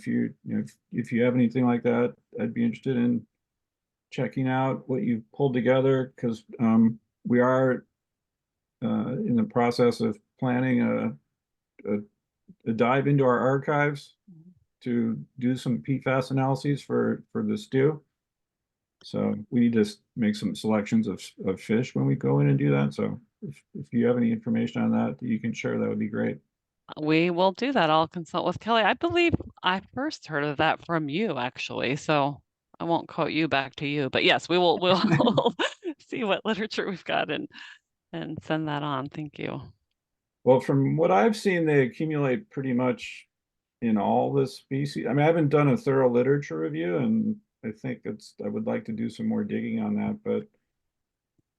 if you have anything like that, I'd be interested in checking out what you've pulled together, because we are in the process of planning a dive into our archives to do some PFAS analyses for the stew. So we need to make some selections of fish when we go in and do that. So if you have any information on that you can share, that would be great. We will do that. I'll consult with Kelly. I believe I first heard of that from you, actually. So I won't quote you back to you, but yes, we'll see what literature we've got and send that on. Thank you. Well, from what I've seen, they accumulate pretty much in all the species. I mean, I haven't done a thorough literature review, and I think I would like to do some more digging on that. But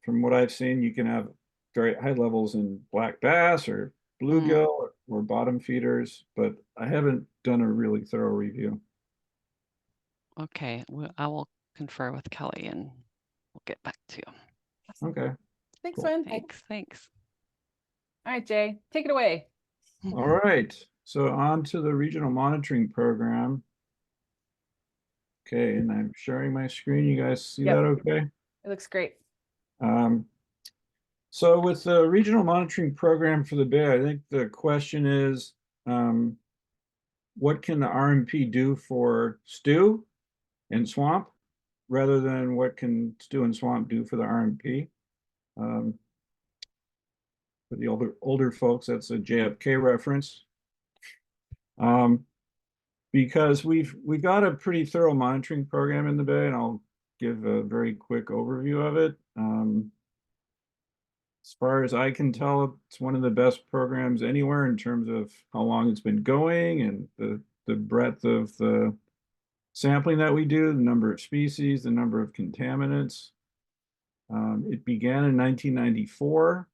from what I've seen, you can have very high levels in black bass or bluegill or bottom feeders, but I haven't done a really thorough review. Okay, I will confer with Kelly and we'll get back to you. Okay. Thanks, Swen. Thanks. All right, Jay, take it away. All right. So on to the regional monitoring program. Okay, and I'm sharing my screen. You guys see that okay? It looks great. So with the regional monitoring program for the Bay, I think the question is, what can the RMP do for stew and swamp, rather than what can stew and swamp do for the RMP? For the older folks, that's a JFK reference. Because we've got a pretty thorough monitoring program in the Bay, and I'll give a very quick overview of it. As far as I can tell, it's one of the best programs anywhere in terms of how long it's been going and the breadth of the sampling that we do, the number of species, the number of contaminants. It began in 1994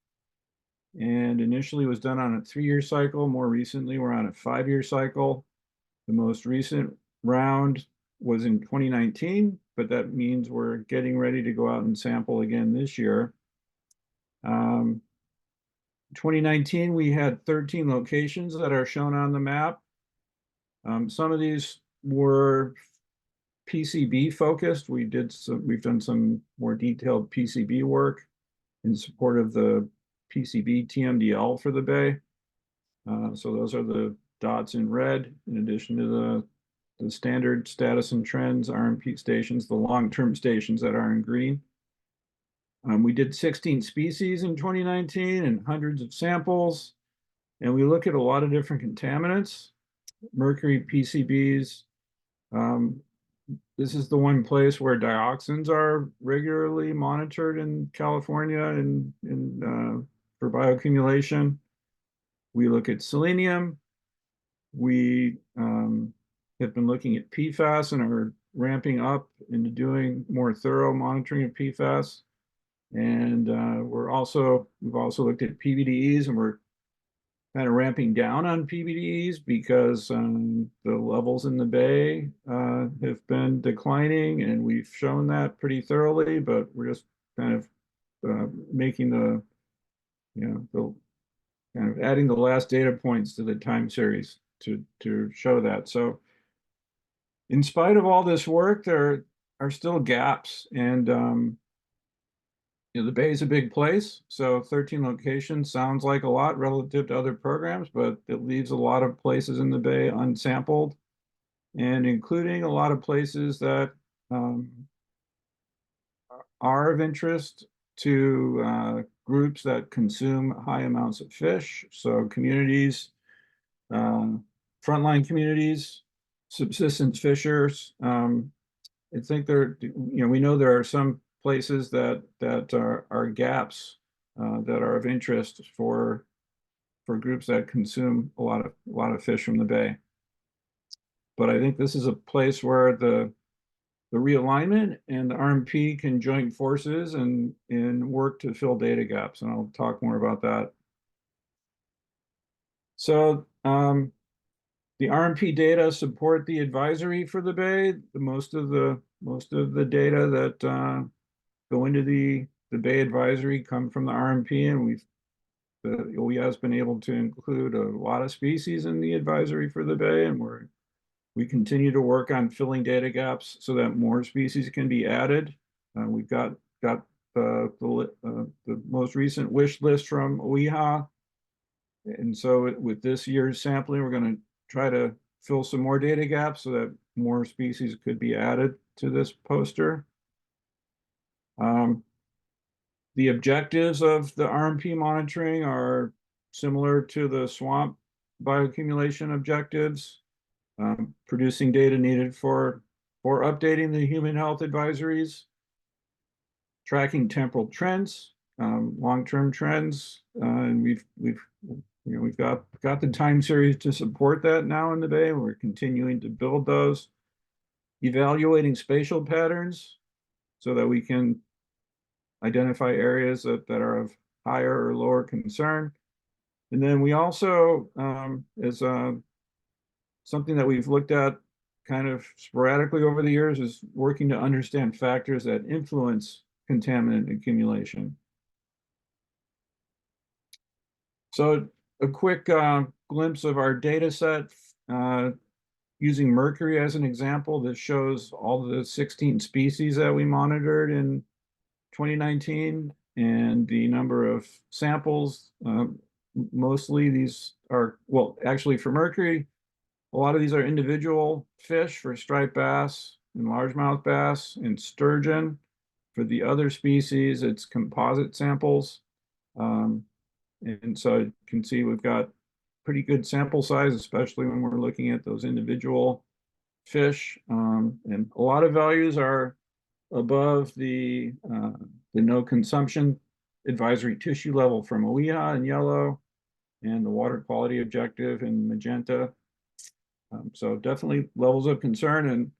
and initially was done on a 3-year cycle. More recently, we're on a 5-year cycle. The most recent round was in 2019, but that means we're getting ready to go out and sample again this year. 2019, we had 13 locations that are shown on the map. Some of these were PCB focused. We've done some more detailed PCB work in support of the PCB TMDL for the Bay. So those are the dots in red, in addition to the standard status and trends RMP stations, the long-term stations that are in green. We did 16 species in 2019 and hundreds of samples. And we look at a lot of different contaminants, mercury, PCBs. This is the one place where dioxins are regularly monitored in California and for bioaccumulation. We look at selenium. We have been looking at PFAS and are ramping up into doing more thorough monitoring of PFAS. And we've also looked at PBDEs, and we're kind of ramping down on PBDEs because the levels in the Bay have been declining, and we've shown that pretty thoroughly, but we're just kind of making the kind of adding the last data points to the time series to show that. So in spite of all this work, there are still gaps, and the Bay is a big place, so 13 locations sounds like a lot relative to other programs, but it leaves a lot of places in the Bay unsampled, and including a lot of places that are of interest to groups that consume high amounts of fish. So communities, frontline communities, subsistence fishers. I think we know there are some places that are gaps that are of interest for groups that consume a lot of fish from the Bay. But I think this is a place where the realignment and the RMP can join forces and work to fill data gaps, and I'll talk more about that. So the RMP data support the advisory for the Bay. Most of the data that go into the Bay advisory come from the RMP, and the OEA has been able to include a lot of species in the advisory for the Bay, and we continue to work on filling data gaps so that more species can be added. We've got the most recent wish list from OEA, and so with this year's sampling, we're going to try to fill some more data gaps so that more species could be added to this poster. The objectives of the RMP monitoring are similar to the swamp bioaccumulation objectives, producing data needed for updating the human health advisories, tracking temporal trends, long-term trends, and we've got the time series to support that now in the Bay. We're continuing to build those, evaluating spatial patterns so that we can identify areas that are of higher or lower concern. And then we also, as something that we've looked at kind of sporadically over the years, is working to understand factors that influence contaminant accumulation. So a quick glimpse of our data set using mercury as an example. This shows all the 16 species that we monitored in 2019 and the number of samples. Mostly these are, well, actually for mercury, a lot of these are individual fish for striped bass and largemouth bass and sturgeon. For the other species, it's composite samples. And so you can see we've got pretty good sample size, especially when we're looking at those individual fish. And a lot of values are above the no consumption advisory tissue level from OEA in yellow, and the water quality objective in magenta. So definitely levels of concern, and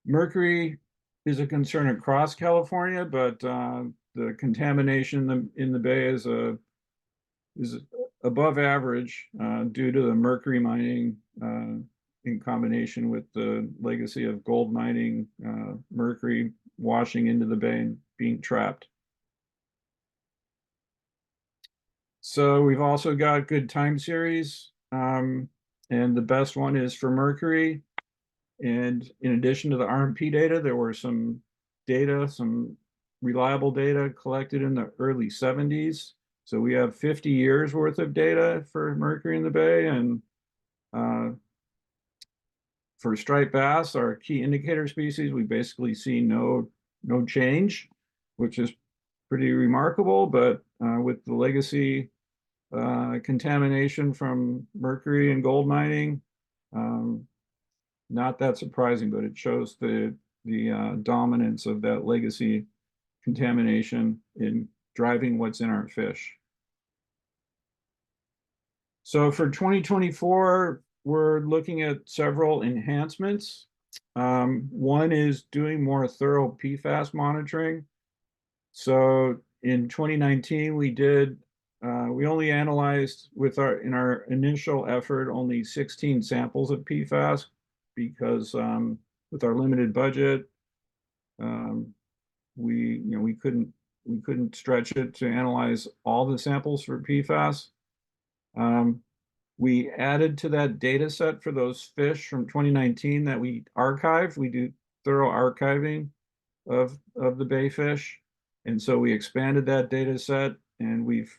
mercury is a concern across California, but the contamination in the Bay is above average due to the mercury mining in combination with the legacy of gold mining, mercury washing into the Bay and being trapped. So we've also got good time series, and the best one is for mercury. And in addition to the RMP data, there were some reliable data collected in the early 70s. So we have 50 years worth of data for mercury in the bay, and for striped bass, our key indicator species, we basically see no change, which is pretty remarkable. But with the legacy contamination from mercury and gold mining, not that surprising, but it shows the dominance of that legacy contamination in driving what's in our fish. So for 2024, we're looking at several enhancements. One is doing more thorough PFAS monitoring. So in 2019, we only analyzed in our initial effort, only 16 samples of PFAS because with our limited budget, we couldn't stretch it to analyze all the samples for PFAS. We added to that data set for those fish from 2019 that we archived. We do thorough archiving of the bay fish. And so we expanded that data set, and we've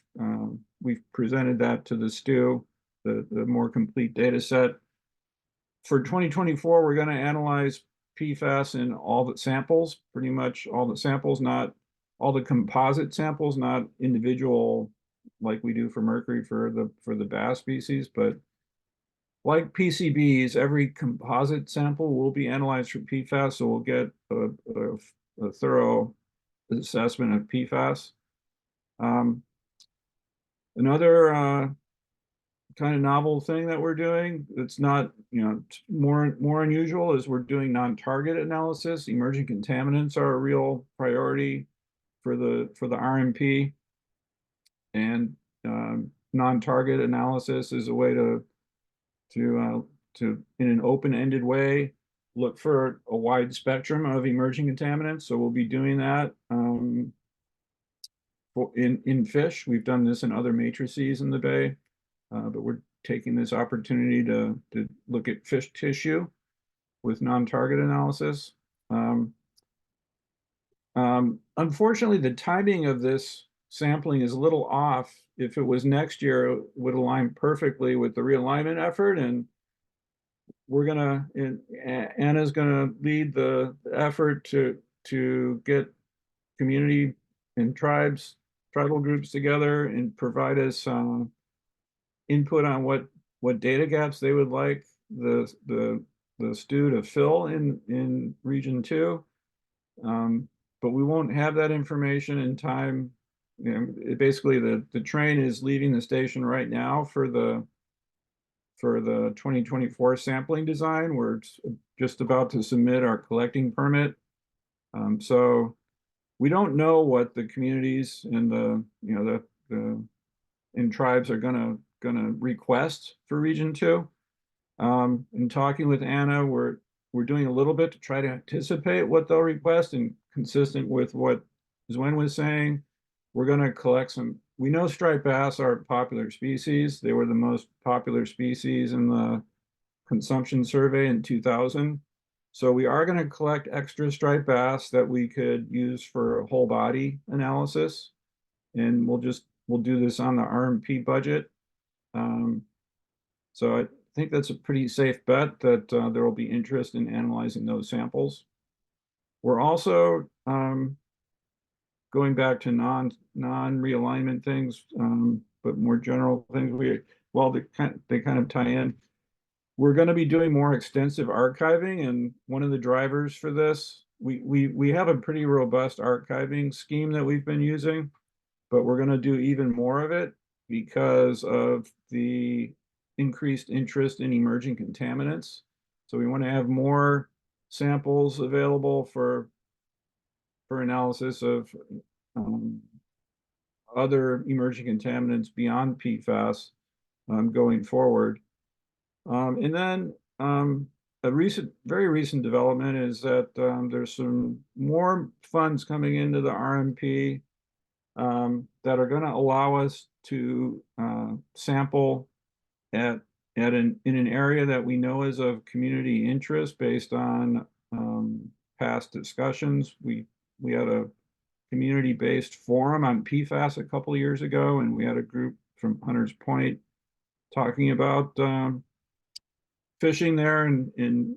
presented that to the STU, the more complete data set. For 2024, we're going to analyze PFAS in all the samples, pretty much all the samples, not all the composite samples, not individual like we do for mercury for the bass species, but like PCBs, every composite sample will be analyzed for PFAS, so we'll get a thorough assessment of PFAS. Another kind of novel thing that we're doing, it's not more unusual, is we're doing non-target analysis. Emerging contaminants are a real priority for the RMP, and non-target analysis is a way to in an open-ended way look for a wide spectrum of emerging contaminants. So we'll be doing that in fish. We've done this in other matrices in the bay, but we're taking this opportunity to look at fish tissue with non-target analysis. Unfortunately, the timing of this sampling is a little off. If it was next year, it would align perfectly with the realignment effort, and Anna's gonna lead the effort to get community and tribal groups together and provide us input on what data gaps they would like the STU to fill in Region 2. But we won't have that information in time. Basically, the train is leaving the station right now for the 2024 sampling design. We're just about to submit our collecting permit. So we don't know what the communities and the tribes are gonna request for Region 2. In talking with Anna, we're doing a little bit to try to anticipate what they'll request, and consistent with what Zwen was saying, we're going to collect some. We know striped bass are a popular species. They were the most popular species in the consumption survey in 2000. So we are going to collect extra striped bass that we could use for a whole body analysis, and we'll do this on the RMP budget. So I think that's a pretty safe bet that there will be interest in analyzing those samples. We're also going back to non-realignment things, but more general things. They kind of tie in. We're going to be doing more extensive archiving, and one of the drivers for this, we have a pretty robust archiving scheme that we've been using, but we're going to do even more of it because of the increased interest in emerging contaminants. So we want to have more samples available for analysis of other emerging contaminants beyond PFAS going forward. And then a very recent development is that there's some more funds coming into the RMP that are going to allow us to sample in an area that we know is of community interest based on past discussions. We had a community-based forum on PFAS a couple of years ago, and we had a group from Hunters Point talking about fishing there and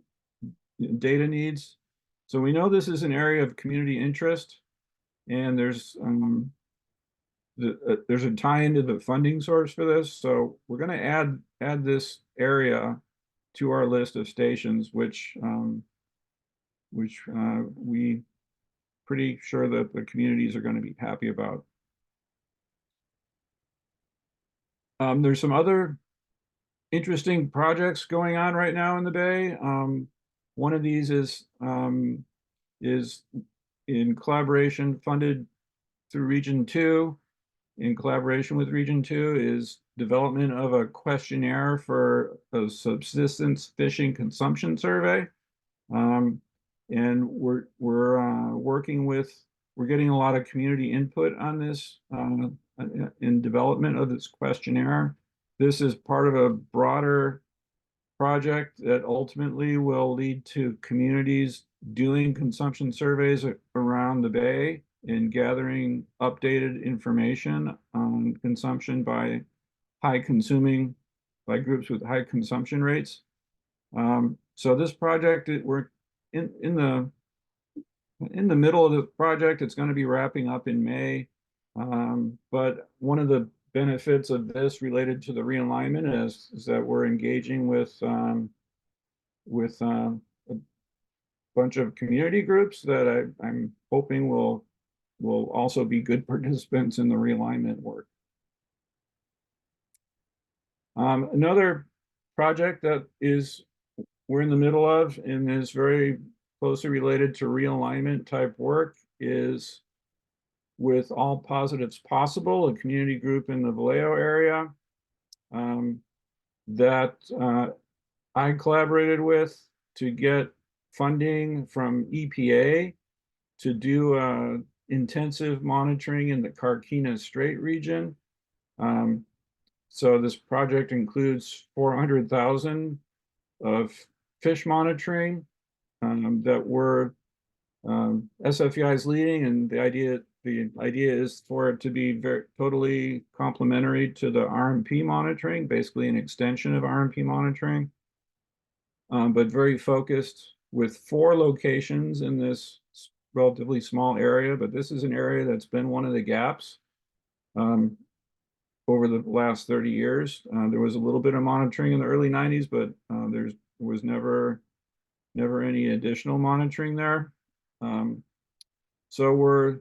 data needs. So we know this is an area of community interest, and there's a tie into the funding source for this. So we're going to add this area to our list of stations, which we pretty sure that the communities are going to be happy about. There's some other interesting projects going on right now in the Bay. One of these is in collaboration, funded through Region 2. In collaboration with Region 2 is development of a questionnaire for a subsistence fishing consumption survey. And we're getting a lot of community input on this in development of this questionnaire. This is part of a broader project that ultimately will lead to communities doing consumption surveys around the Bay and gathering updated information on consumption by groups with high consumption rates. So this project, we're in the middle of the project. It's going to be wrapping up in May. But one of the benefits of this related to the realignment is that we're engaging with a bunch of community groups that I'm hoping will also be good participants in the realignment work. Another project that we're in the middle of and is very closely related to realignment type work is with All Positives Possible, a community group in the Vallejo area that I collaborated with to get funding from EPA to do intensive monitoring in the Carquinez Strait region. So this project includes 400,000 of fish monitoring that we're SFEI is leading, and the idea is for it to be totally complementary to the RMP monitoring, basically an extension of RMP monitoring, but very focused with 4 locations in this relatively small area. But this is an area that's been one of the gaps over the last 30 years. There was a little bit of monitoring in the early 90s, but there was never any additional monitoring there. So we're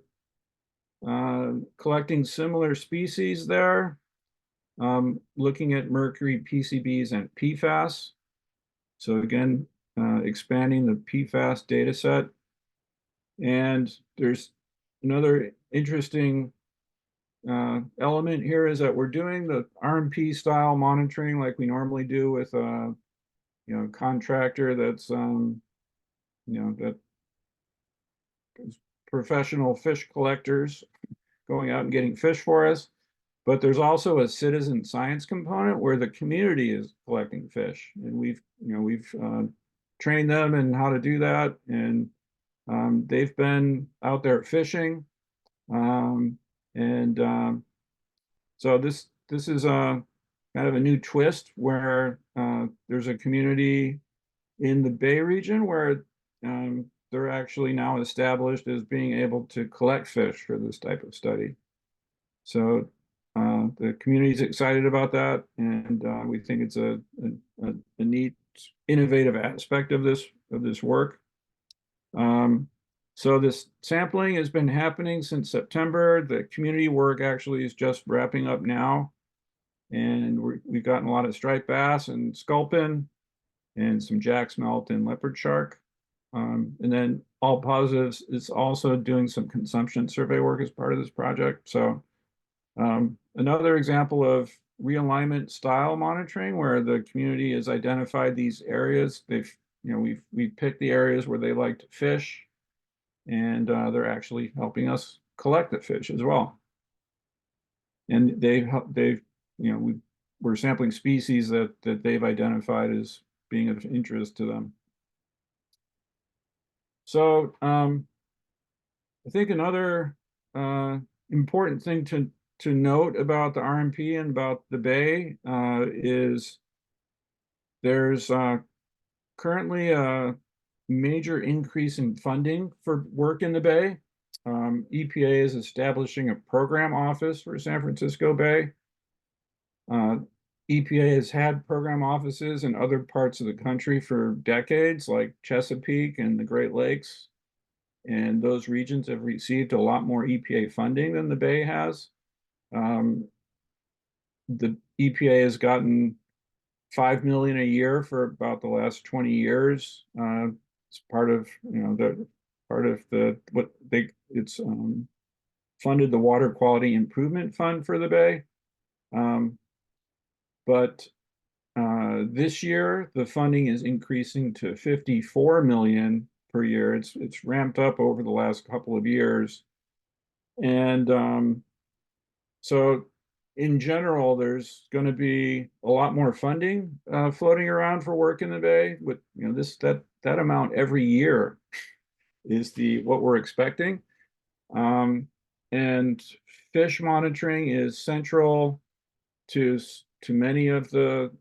collecting similar species there, looking at mercury, PCBs, and PFAS. So again, expanding the PFAS data set. And there's another interesting element here is that we're doing the RMP style monitoring like we normally do with a contractor that's that is professional fish collectors going out and getting fish for us. But there's also a citizen science component where the community is collecting fish, and we've trained them in how to do that, and they've been out there fishing, so this is a kind of a new twist where there's a community in the Bay region where they're actually now established as being able to collect fish for this type of study. So the community is excited about that, and we think it's a neat, innovative aspect of this work. So this sampling has been happening since September. The community work actually is just wrapping up now, and we've gotten a lot of striped bass and sculpin, and some jack smelt and leopard shark. And then All Positives is also doing some consumption survey work as part of this project. So another example of realignment style monitoring where the community has identified these areas. We've picked the areas where they like to fish, and they're actually helping us collect the fish as well. And they've, we're sampling species that they've identified as being of interest to them. So I think another important thing to note about the RMP and about the Bay is there's currently a major increase in funding for work in the Bay. EPA is establishing a program office for San Francisco Bay. EPA has had program offices in other parts of the country for decades, like Chesapeake and the Great Lakes. And those regions have received a lot more EPA funding than the Bay has. The EPA has gotten $5 million a year for about the last 20 years. It's part of it's funded the Water Quality Improvement Fund for the Bay. But this year the funding is increasing to $54 million per year. It's ramped up over the last couple of years, and so in general, there's going to be a lot more funding floating around for work in the Bay. With that amount every year is what we're expecting, and fish monitoring is central to many of the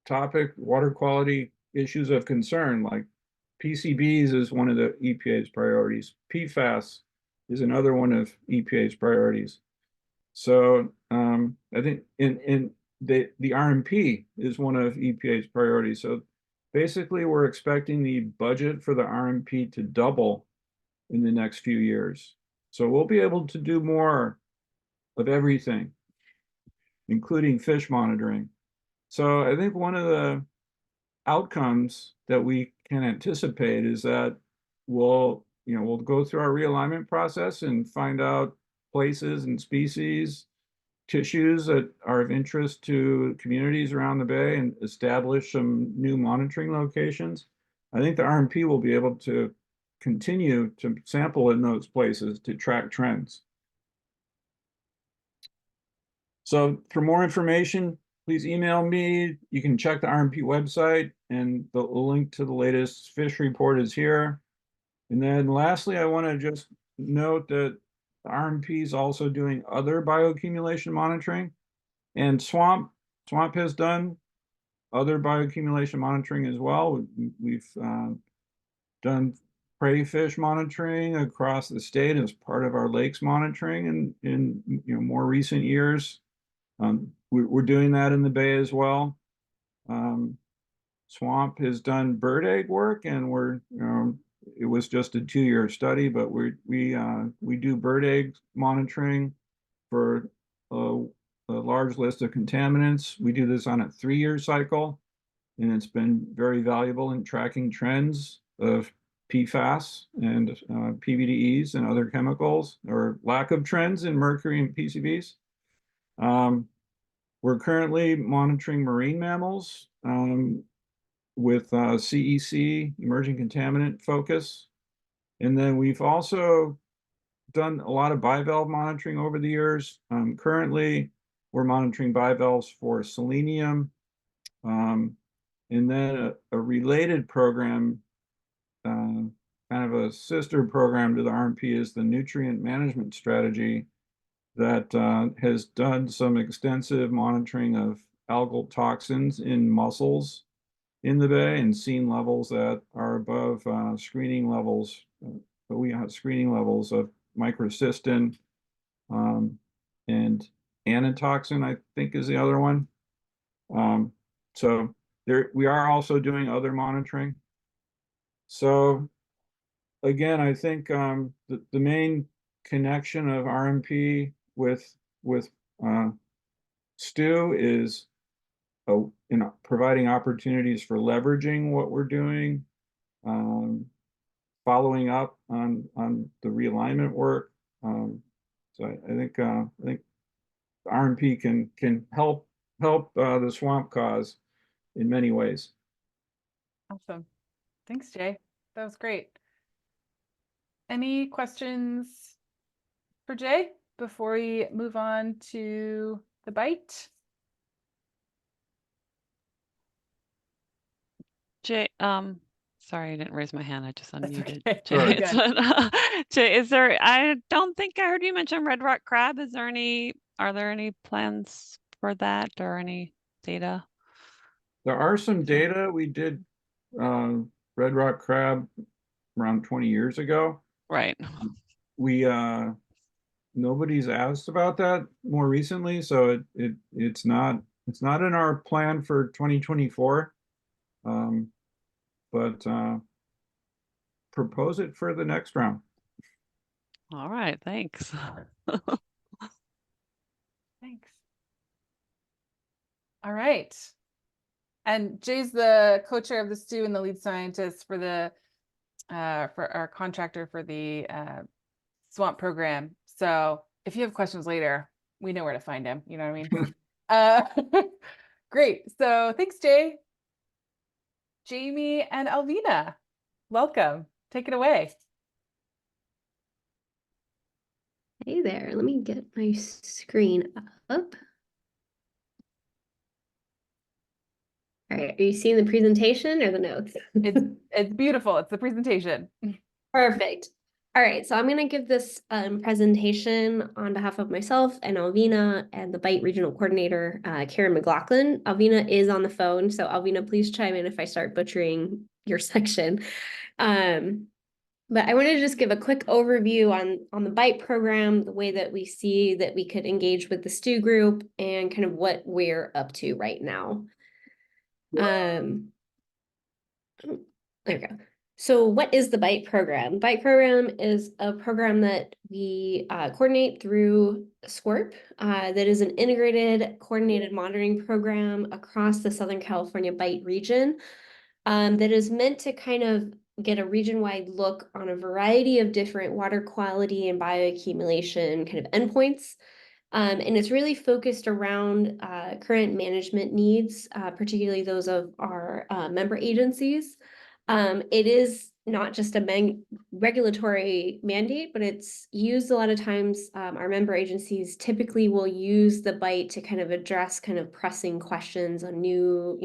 topic water quality issues of concern, like PCBs is one of the EPA's priorities. PFAS is another one of EPA's priorities. So I think in the RMP is one of EPA's priorities. So basically, we're expecting the budget for the RMP to double in the next few years. So we'll be able to do more of everything, including fish monitoring. So I think one of the outcomes that we can anticipate is that we'll go through our realignment process and find out places and species, tissues that are of interest to communities around the Bay and establish some new monitoring locations. I think the RMP will be able to continue to sample in those places to track trends. So for more information, please email me. You can check the RMP website, and the link to the latest fish report is here. And then lastly, I want to just note that the RMP is also doing other bioaccumulation monitoring, and Swamp has done other bioaccumulation monitoring as well. We've done prey fish monitoring across the state as part of our lakes monitoring in more recent years. We're doing that in the Bay as well. Swamp has done bird egg work, and it was just a 2-year study, but we do bird egg monitoring for a large list of contaminants. We do this on a 3-year cycle, and it's been very valuable in tracking trends of PFAS and PBDEs and other chemicals, or lack of trends in mercury and PCBs. We're currently monitoring marine mammals with CEC, emerging contaminant focus. And then we've also done a lot of bivalve monitoring over the years. Currently, we're monitoring bivalves for selenium. And then a related program, kind of a sister program to the RMP, is the nutrient management strategy that has done some extensive monitoring of algal toxins in mussels in the Bay and seen levels that are above screening levels. But we have screening levels of microcystin and anatoxin, I think, is the other one. So we are also doing other monitoring. So again, I think the main connection of RMP with STU is providing opportunities for leveraging what we're doing, following up on the realignment work. So I think RMP can help the swamp cause in many ways. Awesome. Thanks, Jay. That was great. Any questions for Jay? before we move on to the Bight? Jay, sorry, I didn't raise my hand. I just unmuted. okay. Jay, You're it's good. Jay, I don't think I heard you mention Red Rock Crab. Are there any plans for that or any data? There are some data. We did Red Rock Crab around 20 years ago. Right. We nobody's asked about that more recently, so it's not in our plan for 2024. But propose it for the next round. All right, thanks. Thanks. All right. And Jay's the co-chair of the STU and the lead scientist for the for our contractor for the swamp program. So if you have questions later, we know where to find him. You know what I mean? Great. So thanks, Jay. Jamie and Alvina, welcome. Take it away. Hey there, let me get my screen up. All right, are you seeing the presentation or the notes? It's beautiful. It's the presentation. Perfect. All right, so I'm going to give this presentation on behalf of myself and Alvina and the Bight Regional Coordinator, Karen McLaughlin. Alvina is on the phone, so Alvina, please chime in if I start butchering your section. But I wanted to just give a quick overview on the Bight program, the way that we see that we could engage with the STU group and kind of what we're up to right now. There we go. So what is the Bight program? Bight program is a program that we coordinate through SWRP that is an integrated coordinated monitoring program across the Southern California Bight region that is meant to kind of get a region-wide look on a variety of different water quality and bioaccumulation kind of endpoints. And it's really focused around current management needs, particularly those of our member agencies. It is not just a regulatory mandate, but it's used a lot of times. Our member agencies typically will use the Bight to kind of address kind of pressing questions on new,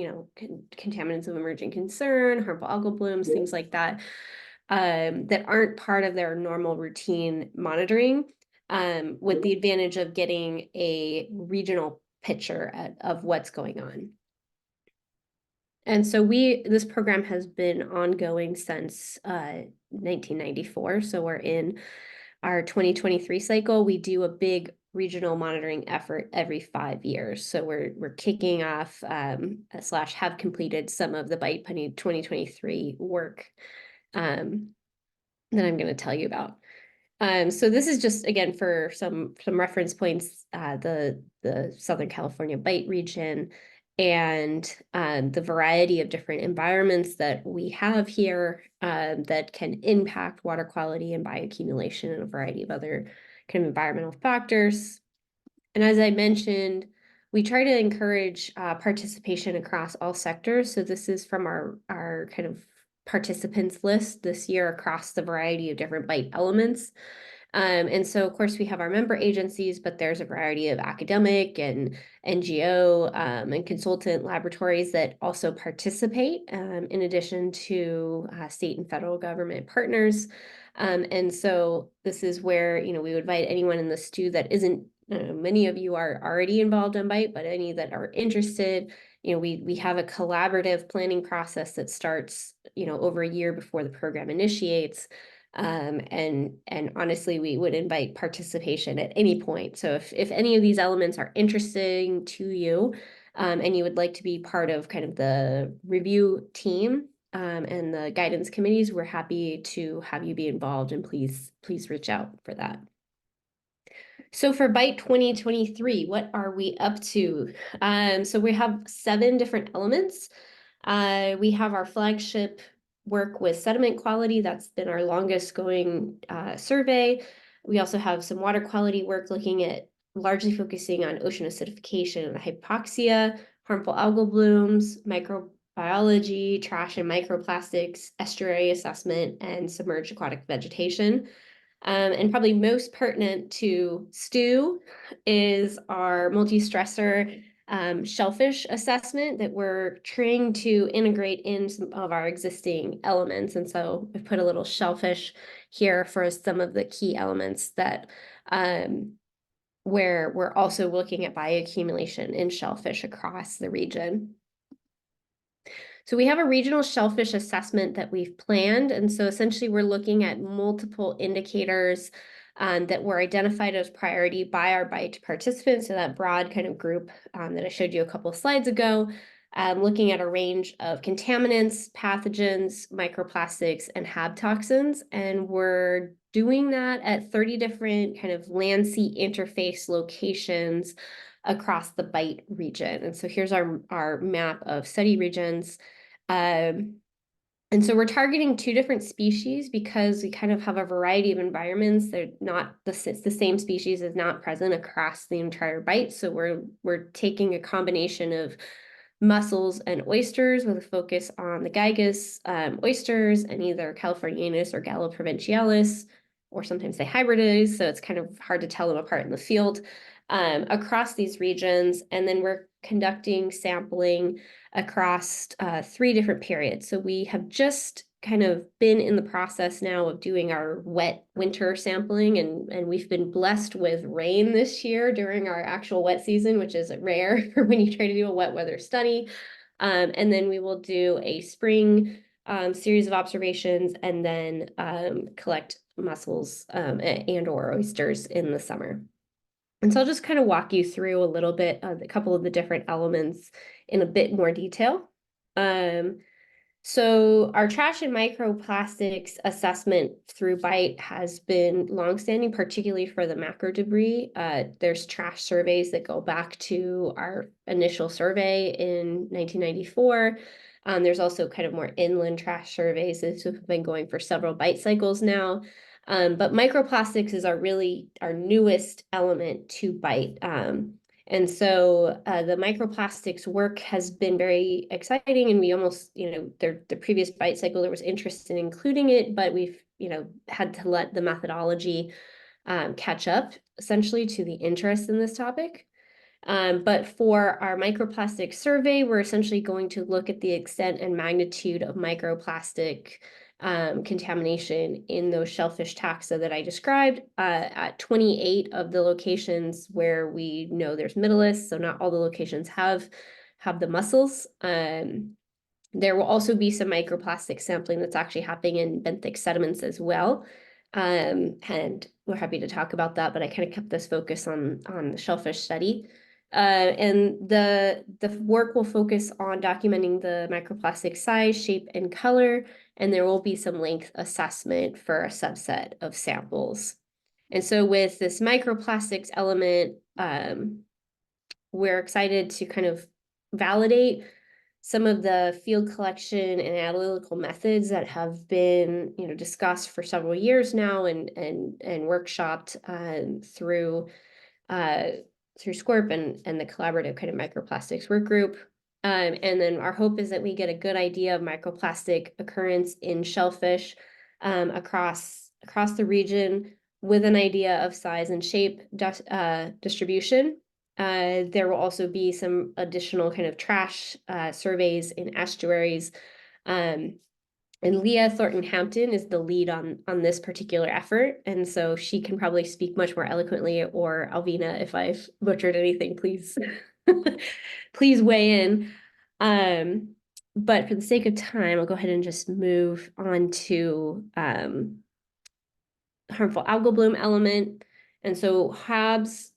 contaminants of emerging concern, harmful algal blooms, things like that, that aren't part of their normal routine monitoring, with the advantage of getting a regional picture of what's going on. And so this program has been ongoing since 1994. So we're in our 2023 cycle. We do a big regional monitoring effort every 5 years. So we're kicking off / have completed some of the Bight 2023 work that I'm going to tell you about. So this is just, again, for some reference points, the Southern California Bight region and the variety of different environments that we have here that can impact water quality and bioaccumulation and a variety of other kind of environmental factors. And as I mentioned, we try to encourage participation across all sectors. So this is from our kind of participants list this year across the variety of different Bight elements. And so, of course, we have our member agencies, but there's a variety of academic and NGO and consultant laboratories that also participate, in addition to state and federal government partners. And so this is where, we would invite anyone in the STU that isn't, many of you are already involved in Bight, but any that are interested, we have a collaborative planning process that starts, over a year before the program initiates. And honestly, we would invite participation at any point. So if any of these elements are interesting to you, and you would like to be part of kind of the review team and the guidance committees, we're happy to have you be involved, and please reach out for that. So for Bight 2023, what are we up to? So we have 7 different elements. We have our flagship work with sediment quality. That's been our longest going survey. We also have some water quality work looking at largely focusing on ocean acidification and hypoxia, harmful algal blooms, microbiology, trash and microplastics, estuary assessment, and submerged aquatic vegetation. And probably most pertinent to Stu is our multi-stressor shellfish assessment that we're trying to integrate in some of our existing elements. And so I've put a little shellfish here for some of the key elements that where we're also looking at bioaccumulation in shellfish across the region. So we have a regional shellfish assessment that we've planned. And so essentially we're looking at multiple indicators that were identified as priority by our Bight participants, so that broad kind of group that I showed you a couple of slides ago, looking at a range of contaminants, pathogens, microplastics, and HAB toxins. And we're doing that at 30 different kind of land-sea interface locations across the Bight region. And so here's our map of study regions. And so we're targeting 2 different species because we kind of have a variety of environments. They're not the same species is not present across the entire Bight. So we're taking a combination of mussels and oysters with a focus on the Gygus oysters and either Californianus or Galloprovincialis, or sometimes they hybridize. So it's kind of hard to tell them apart in the field across these regions. And then we're conducting sampling across 3 different periods. So we have just kind of been in the process now of doing our wet winter sampling, and we've been blessed with rain this year during our actual wet season, which is rare for when you try to do a wet weather study. And then we will do a spring series of observations and then collect mussels and or oysters in the summer. And so I'll just kind of walk you through a little bit of a couple of the different elements in a bit more detail. So our trash and microplastics assessment through Bight has been longstanding, particularly for the macro debris. There's trash surveys that go back to our initial survey in 1994. There's also kind of more inland trash surveys that have been going for several Bight cycles now. But microplastics is our newest element to Bight. And so the microplastics work has been very exciting, and we almost, the previous Bight cycle, there was interest in including it, but we've, had to let the methodology catch up essentially to the interest in this topic. But for our microplastic survey, we're essentially going to look at the extent and magnitude of microplastic contamination in those shellfish taxa that I described at 28 of the locations where we know there's middleists, so not all the locations have the mussels. There will also be some microplastic sampling that's actually happening in benthic sediments as well. And we're happy to talk about that, but I kind of kept this focus on the shellfish study. And the work will focus on documenting the microplastic size, shape, and color, and there will be some length assessment for a subset of samples. And so with this microplastics element, we're excited to kind of validate some of the field collection and analytical methods that have been, discussed for several years now and workshopped through SCORP and the collaborative kind of microplastics work group. And then our hope is that we get a good idea of microplastic occurrence in shellfish across the region with an idea of size and shape distribution. There will also be some additional kind of trash surveys in estuaries. And Leah Thornton-Hampton is the lead on this particular effort. And so she can probably speak much more eloquently, or Alvina, if I've butchered anything, please, please weigh in. But for the sake of time, I'll go ahead and just move on to harmful algal bloom element. And so HABs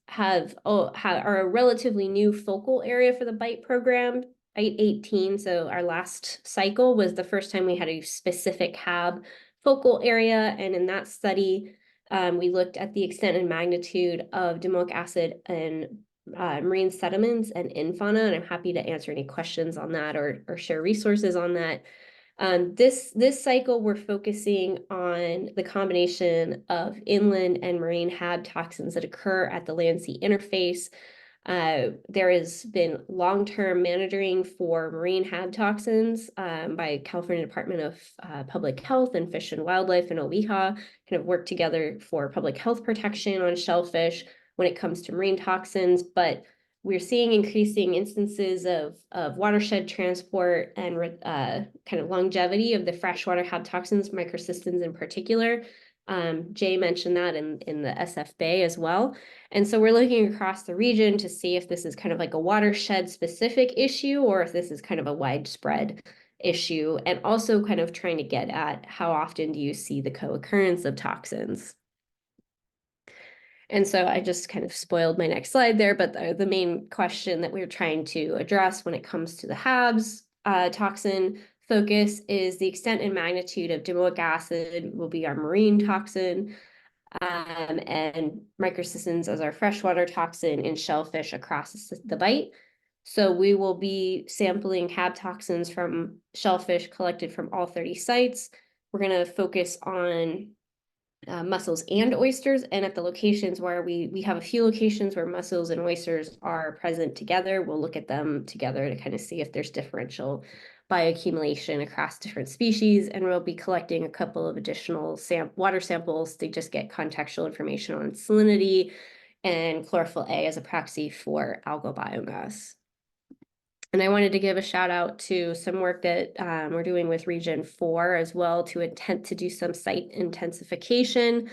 are a relatively new focal area for the Bight program. Bight 18, so our last cycle was the first time we had a specific HAB focal area, and in that study, we looked at the extent and magnitude of domoic acid and marine sediments and in fauna, and I'm happy to answer any questions on that or share resources on that. This cycle, we're focusing on the combination of inland and marine HAB toxins that occur at the land-sea interface. There has been long-term monitoring for marine HAB toxins by California Department of Public Health and Fish and Wildlife and OWIHA, kind of work together for public health protection on shellfish when it comes to marine toxins. But we're seeing increasing instances of watershed transport and kind of longevity of the freshwater HAB toxins, microcystins in particular. Jay mentioned that in the SF Bay as well. And so we're looking across the region to see if this is kind of like a watershed specific issue or if this is kind of a widespread issue, and also kind of trying to get at how often do you see the co-occurrence of toxins. And so I just kind of spoiled my next slide there, but the main question that we're trying to address when it comes to the HABs toxin focus is the extent and magnitude of domoic acid will be our marine toxin, and microcystins as our freshwater toxin in shellfish across the Bight. So we will be sampling HAB toxins from shellfish collected from all 30 sites. We're going to focus on mussels and oysters, and at the locations where we have a few locations where mussels and oysters are present together, we'll look at them together to kind of see if there's differential bioaccumulation across different species, and we'll be collecting a couple of additional water samples to just get contextual information on salinity and chlorophyll A as a proxy for algal biomass. And I wanted to give a shout out to some work that we're doing with Region 4 as well to attempt to do some site intensification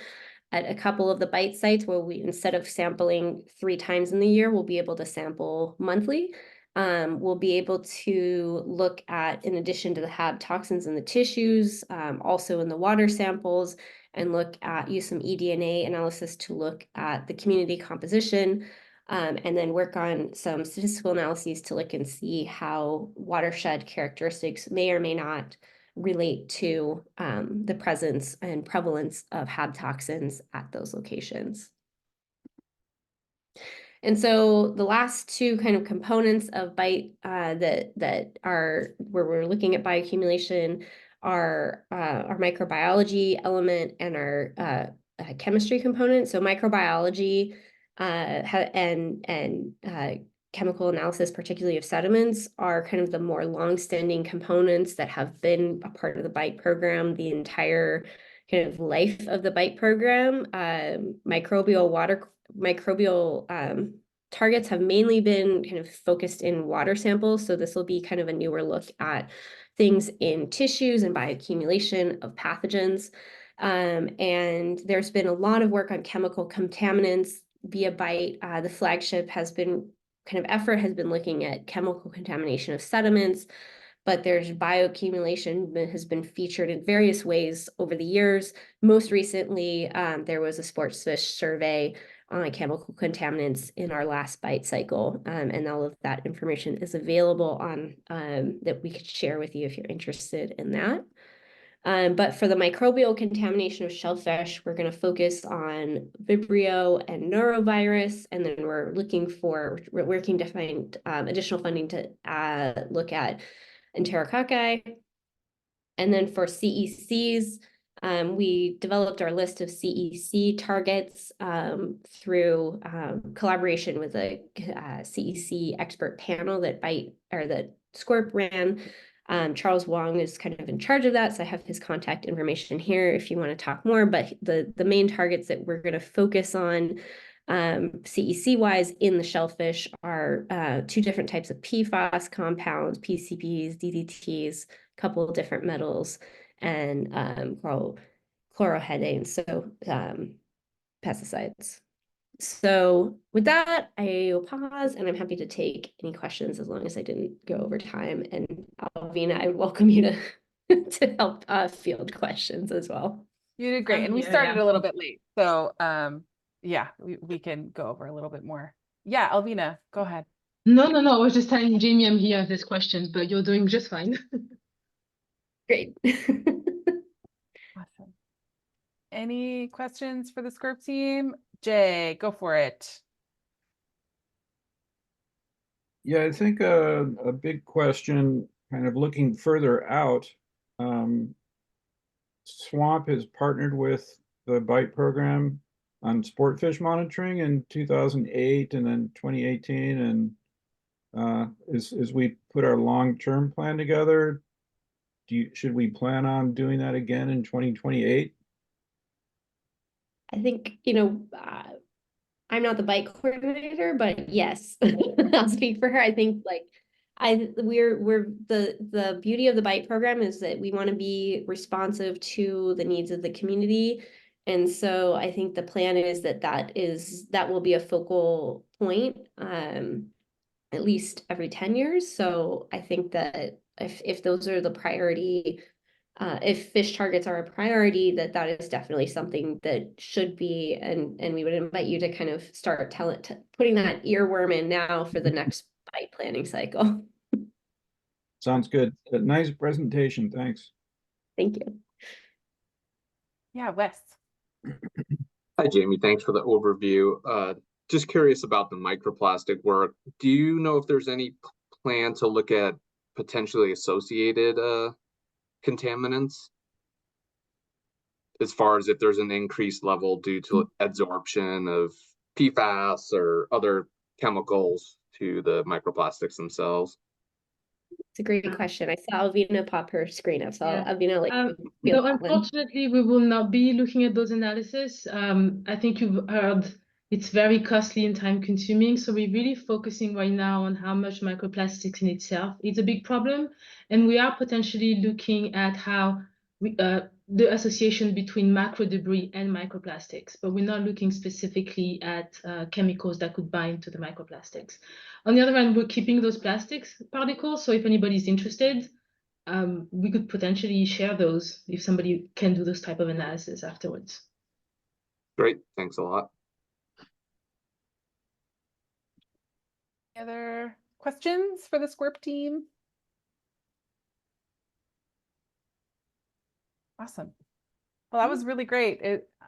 at a couple of the Bight sites where we, instead of sampling 3 times in the year, we'll be able to sample monthly. We'll be able to look at, in addition to the HAB toxins in the tissues, also in the water samples, and use some eDNA analysis to look at the community composition. And then work on some statistical analyses to look and see how watershed characteristics may or may not relate to the presence and prevalence of HAB toxins at those locations. And so the last 2 kind of components of Bight that are where we're looking at bioaccumulation are our microbiology element and our chemistry component. So microbiology and chemical analysis, particularly of sediments, are kind of the more long-standing components that have been a part of the Bight program the entire kind of life of the Bight program. Microbial targets have mainly been kind of focused in water samples. So this will be kind of a newer look at things in tissues and bioaccumulation of pathogens. And there's been a lot of work on chemical contaminants via Bight. The flagship effort has been looking at chemical contamination of sediments, but there's bioaccumulation that has been featured in various ways over the years. Most recently, there was a sports fish survey on chemical contaminants in our last Bight cycle, and all of that information is available on that we could share with you if you're interested in that. But for the microbial contamination of shellfish, we're going to focus on Vibrio and norovirus, and then we're working to find additional funding to look at enterococci. And then for CECs, we developed our list of CEC targets through collaboration with a CEC expert panel that SCORP ran. Charles Wong is kind of in charge of that, so I have his contact information here if you want to talk more. But the main targets that we're going to focus on CEC-wise in the shellfish are 2 different types of PFAS compounds, PCBs, DDTs, a couple of different metals, and chlorohedanes, so pesticides. So with that, I will pause, and I'm happy to take any questions as long as I didn't go over time. And Alvina, I would welcome you to help field questions as well. You did great. And we started a little bit late. So yeah, we can go over a little bit more. Yeah, Alvina, go ahead. No. I was just telling Jamie I'm here if there's questions, but you're doing just fine. Great. Awesome. Any questions for the SCORP team? Jay, go for it. Yeah, I think a big question, kind of looking further out, SWAMP has partnered with the Bight program on sport fish monitoring in 2008 and then 2018. And as we put our long-term plan together, should we plan on doing that again in 2028? I think, I'm not the bike coordinator, but yes, I'll speak for her. I think we're the beauty of the Bight program is that we want to be responsive to the needs of the community. And so I think the plan is that will be a focal point, at least every 10 years. So I think that if those are the priority, if fish targets are a priority, that is definitely something that should be, and we would invite you to kind of start putting that earworm in now for the next Bight planning cycle. Sounds good. A nice presentation. Thanks. Thank you. Yeah, Wes. Hi, Jamie. Thanks for the overview. Just curious about the microplastic work. Do you know if there's any plan to look at potentially associated contaminants, as far as if there's an increased level due to adsorption of PFAS or other chemicals to the microplastics themselves? It's a great question. I saw Alvina pop her screen up, so Yeah. Alvina, No, unfortunately, we will not be looking at those analysis. I think you've heard it's very costly and time consuming. So we're really focusing right now on how much microplastics in itself is a big problem. And we are potentially looking at how the association between macro debris and microplastics, but we're not looking specifically at chemicals that could bind to the microplastics. On the other hand, we're keeping those plastics particles. So if anybody's interested, we could potentially share those if somebody can do this type of analysis afterwards. Great, thanks a lot. Any other questions for the SCWRP team? Awesome. Well, that was really great.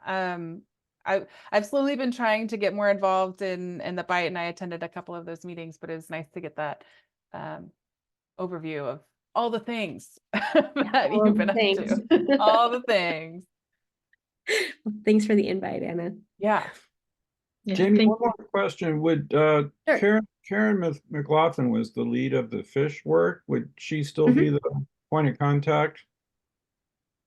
I've slowly been trying to get more involved in the Bight, and I attended a couple of those meetings, but it was nice to get that overview of all the things that you've been up to. All the things. Thanks for the invite, Anna. Yeah. Jamie, one more question. Would Sure. Karen McLaughlin was the lead of the fish work. Would she still be the point of contact?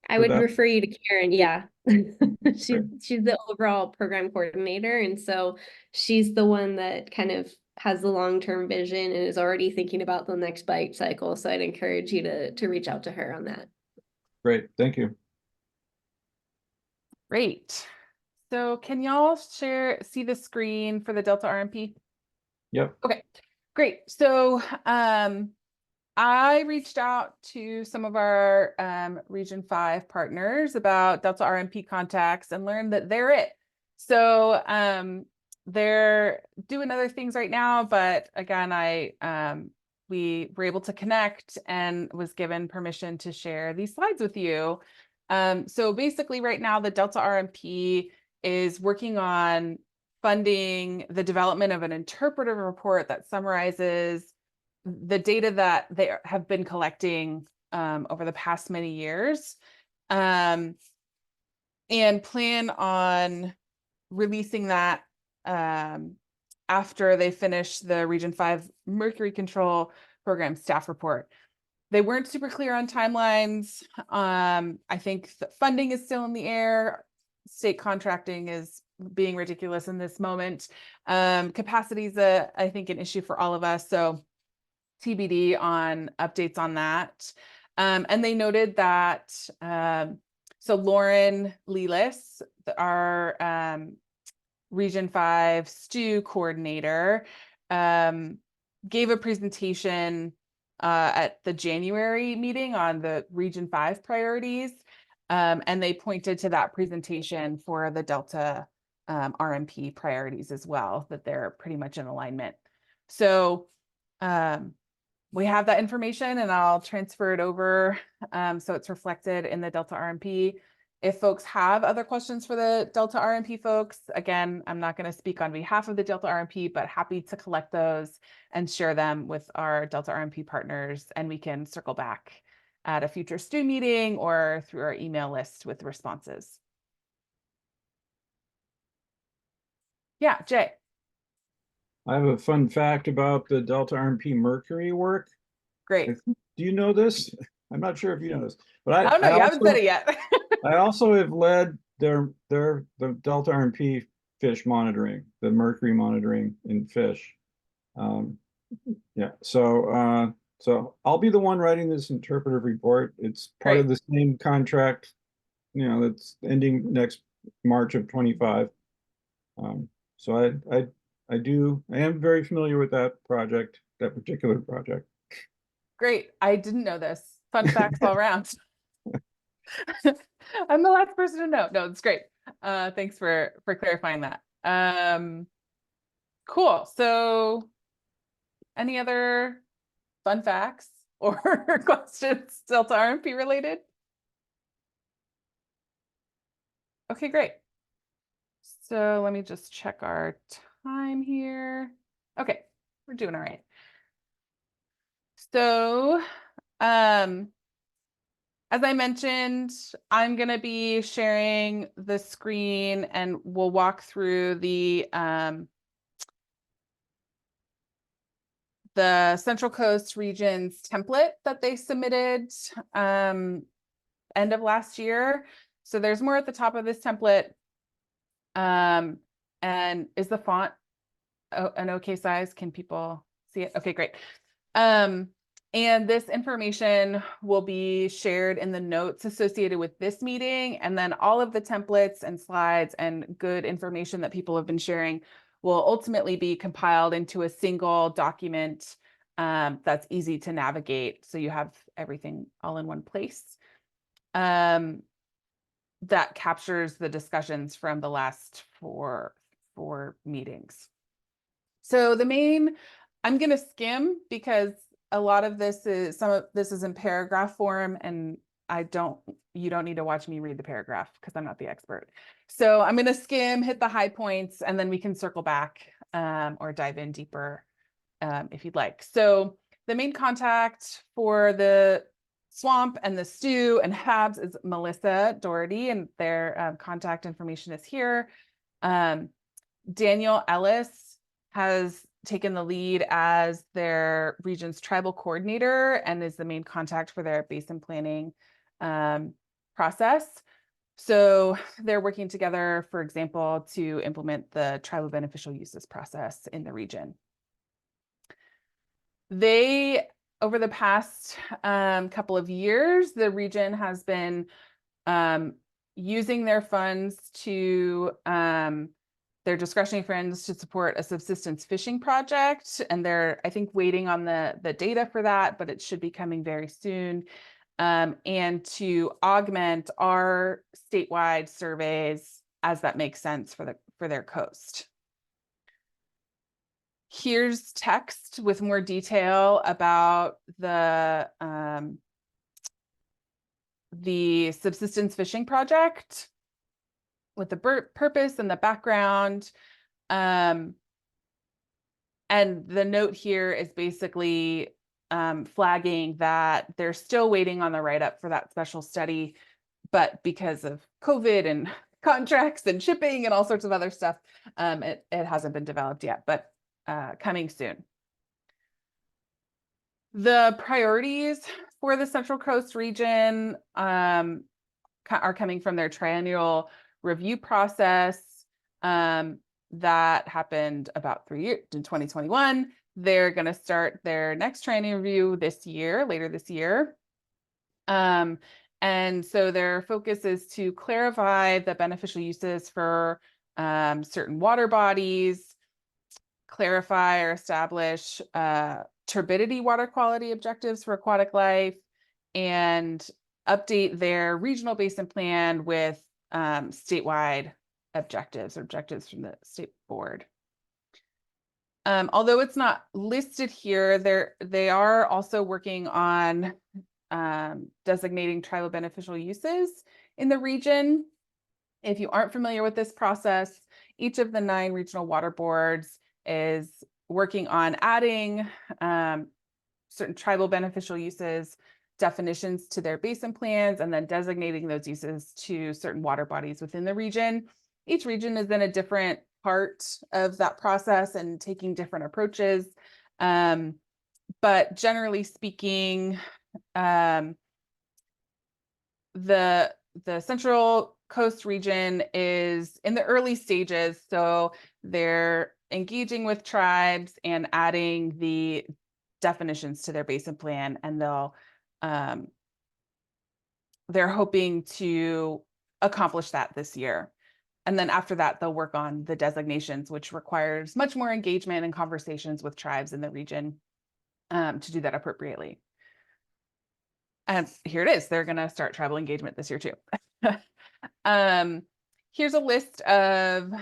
I would refer you to Karen. Yeah. She's the overall program coordinator. And so she's the one that kind of has the long-term vision and is already thinking about the next Bight cycle. So I'd encourage you to reach out to her on that. Great. Thank you. Great. So can y'all see the screen for the Delta RMP? Yep. Okay, great. So I reached out to some of our Region 5 partners about Delta RMP contacts and learned that they're it. So they're doing other things right now, but again, we were able to connect and was given permission to share these slides with you. So basically right now, the Delta RMP is working on funding the development of an interpretive report that summarizes the data that they have been collecting over the past many years, and plan on releasing that after they finish the Region 5 Mercury Control Program staff report. They weren't super clear on timelines. I think the funding is still in the air. State contracting is being ridiculous in this moment. Capacity is I think, an issue for all of us. So TBD on updates on that. And they noted that, so Lauren Lelis, our Region 5 STU coordinator, gave a presentation at the January meeting on the Region 5 priorities. And they pointed to that presentation for the Delta RMP priorities as well, that they're pretty much in alignment. So we have that information, and I'll transfer it over so it's reflected in the Delta RMP. If folks have other questions for the Delta RMP folks, again, I'm not going to speak on behalf of the Delta RMP, but happy to collect those and share them with our Delta RMP partners, and we can circle back at a future STU meeting or through our email list with responses. Yeah, Jay. I have a fun fact about the Delta RMP Mercury work. Great. Do you know this? I'm not sure if you know this, but Oh no, you haven't said it yet. I also have led the Delta RMP fish monitoring, the mercury monitoring in fish. Yeah, so I'll be the one writing this interpretive report. It's part of the same contract, that's ending next March of 25. So I am very familiar with that project, that particular project. Great. I didn't know this. Fun facts all around. I'm the last person to know. No, it's great. Thanks for clarifying that. Cool. So any other fun facts or questions Delta RMP related? Okay, great. So let me just check our time here. Okay, we're doing all right. So, as I mentioned, I'm going to be sharing the screen and we'll walk through the Central Coast region's template that they submitted end of last year. So there's more at the top of this template. And is the font an okay size? Can people see it? Okay, great. And this information will be shared in the notes associated with this meeting. And then all of the templates and slides and good information that people have been sharing will ultimately be compiled into a single document that's easy to navigate. So you have everything all in one place. That captures the discussions from the last four meetings. So I'm going to skim because a lot of this is, some of this is in paragraph form, and you don't need to watch me read the paragraph because I'm not the expert. So I'm going to skim, hit the high points, and then we can circle back or dive in deeper if you'd like. So the main contact for the swamp and the stew and HABs is Melissa Doherty, and their contact information is here. Daniel Ellis has taken the lead as their region's tribal coordinator and is the main contact for their basin planning process. So they're working together, for example, to implement the tribal beneficial uses process in the region. Over the past couple of years, the region has been using their funds to their discretionary funds to support a subsistence fishing project, and they're, I think, waiting on the data for that, but it should be coming very soon. And to augment our statewide surveys as that makes sense for their coast. Here's text with more detail about the subsistence fishing project with the purpose and the background. And the note here is basically flagging that they're still waiting on the write-up for that special study, but because of COVID and contracts and shipping and all sorts of other stuff, it hasn't been developed yet, but coming soon. The priorities for the Central Coast region are coming from their triennial review process that happened about 3 years in 2021. They're going to start their next triennial review later this year. And so their focus is to clarify the beneficial uses for certain water bodies, clarify or establish turbidity water quality objectives for aquatic life, and update their regional basin plan with statewide objectives from the state board. Although it's not listed here, they are also working on designating tribal beneficial uses in the region. If you aren't familiar with this process, each of the 9 regional water boards is working on adding certain tribal beneficial uses definitions to their basin plans and then designating those uses to certain water bodies within the region. Each region is in a different part of that process and taking different approaches. But generally speaking, the Central Coast region is in the early stages, so they're engaging with tribes and adding the definitions to their basin plan, and they're hoping to accomplish that this year. And then after that, they'll work on the designations, which requires much more engagement and conversations with tribes in the region to do that appropriately. And here it is. They're going to start tribal engagement this year too. Here's a list of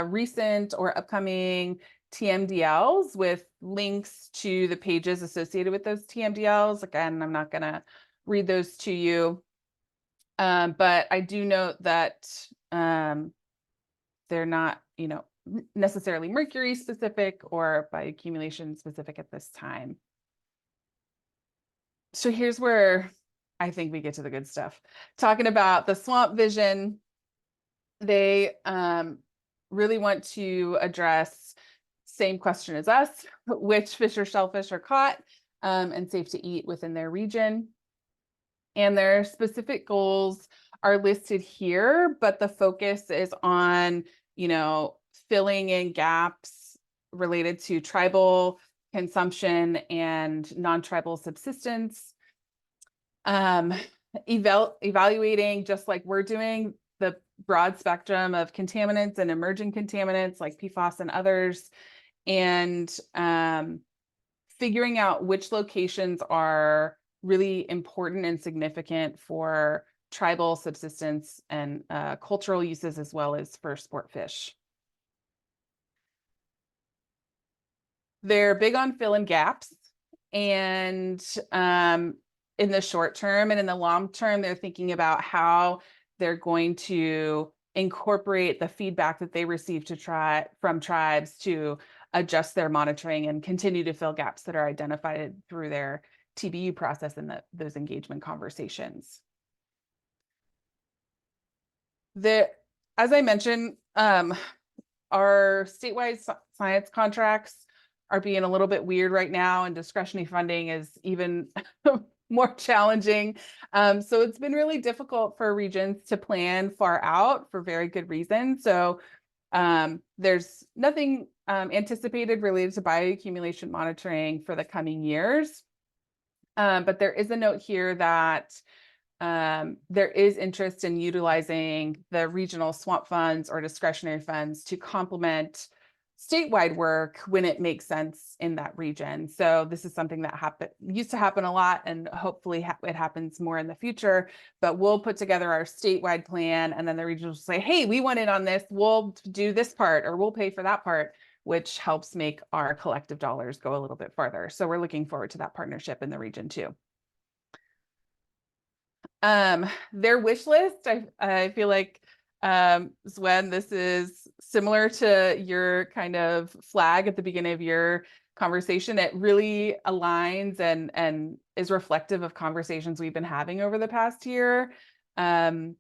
recent or upcoming TMDLs with links to the pages associated with those TMDLs. Again, I'm not going to read those to you, but I do note that they're not, necessarily mercury specific or bioaccumulation specific at this time. So here's where I think we get to the good stuff. Talking about the swamp vision, they really want to address same question as us, which fish or shellfish are caught and safe to eat within their region. And their specific goals are listed here, but the focus is on, filling in gaps related to tribal consumption and non-tribal subsistence. Evaluating, just like we're doing, the broad spectrum of contaminants and emerging contaminants like PFAS and others, and figuring out which locations are really important and significant for tribal subsistence and cultural uses, as well as for sport fish. They're big on filling gaps, and in the short term and in the long term, they're thinking about how they're going to incorporate the feedback that they receive from tribes to adjust their monitoring and continue to fill gaps that are identified through their TBU process and those engagement conversations. As I mentioned, our statewide science contracts are being a little bit weird right now, and discretionary funding is even more challenging. So it's been really difficult for regions to plan far out for very good reason. So there's nothing anticipated related to bioaccumulation monitoring for the coming years. But there is a note here that there is interest in utilizing the regional swamp funds or discretionary funds to complement statewide work when it makes sense in that region. So this is something that used to happen a lot, and hopefully it happens more in the future. But we'll put together our statewide plan, and then the region will say, hey, we want in on this, we'll do this part, or we'll pay for that part, which helps make our collective dollars go a little bit farther. So we're looking forward to that partnership in the region too. Their wish list, I feel like, Sven, this is similar to your kind of flag at the beginning of your conversation. It really aligns and is reflective of conversations we've been having over the past year. And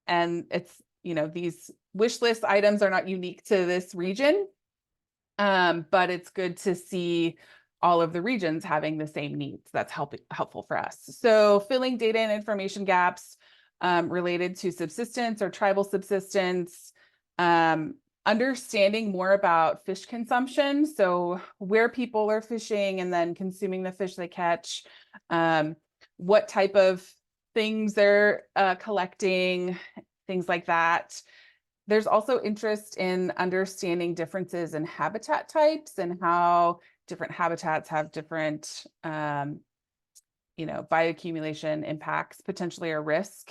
it's, these wish list items are not unique to this region, but it's good to see all of the regions having the same needs. That's helpful for us. So filling data and information gaps related to subsistence or tribal subsistence, understanding more about fish consumption, so where people are fishing and then consuming the fish they catch, what type of things they're collecting, things like that. There's also interest in understanding differences in habitat types and how different habitats have different, bioaccumulation impacts potentially or risk.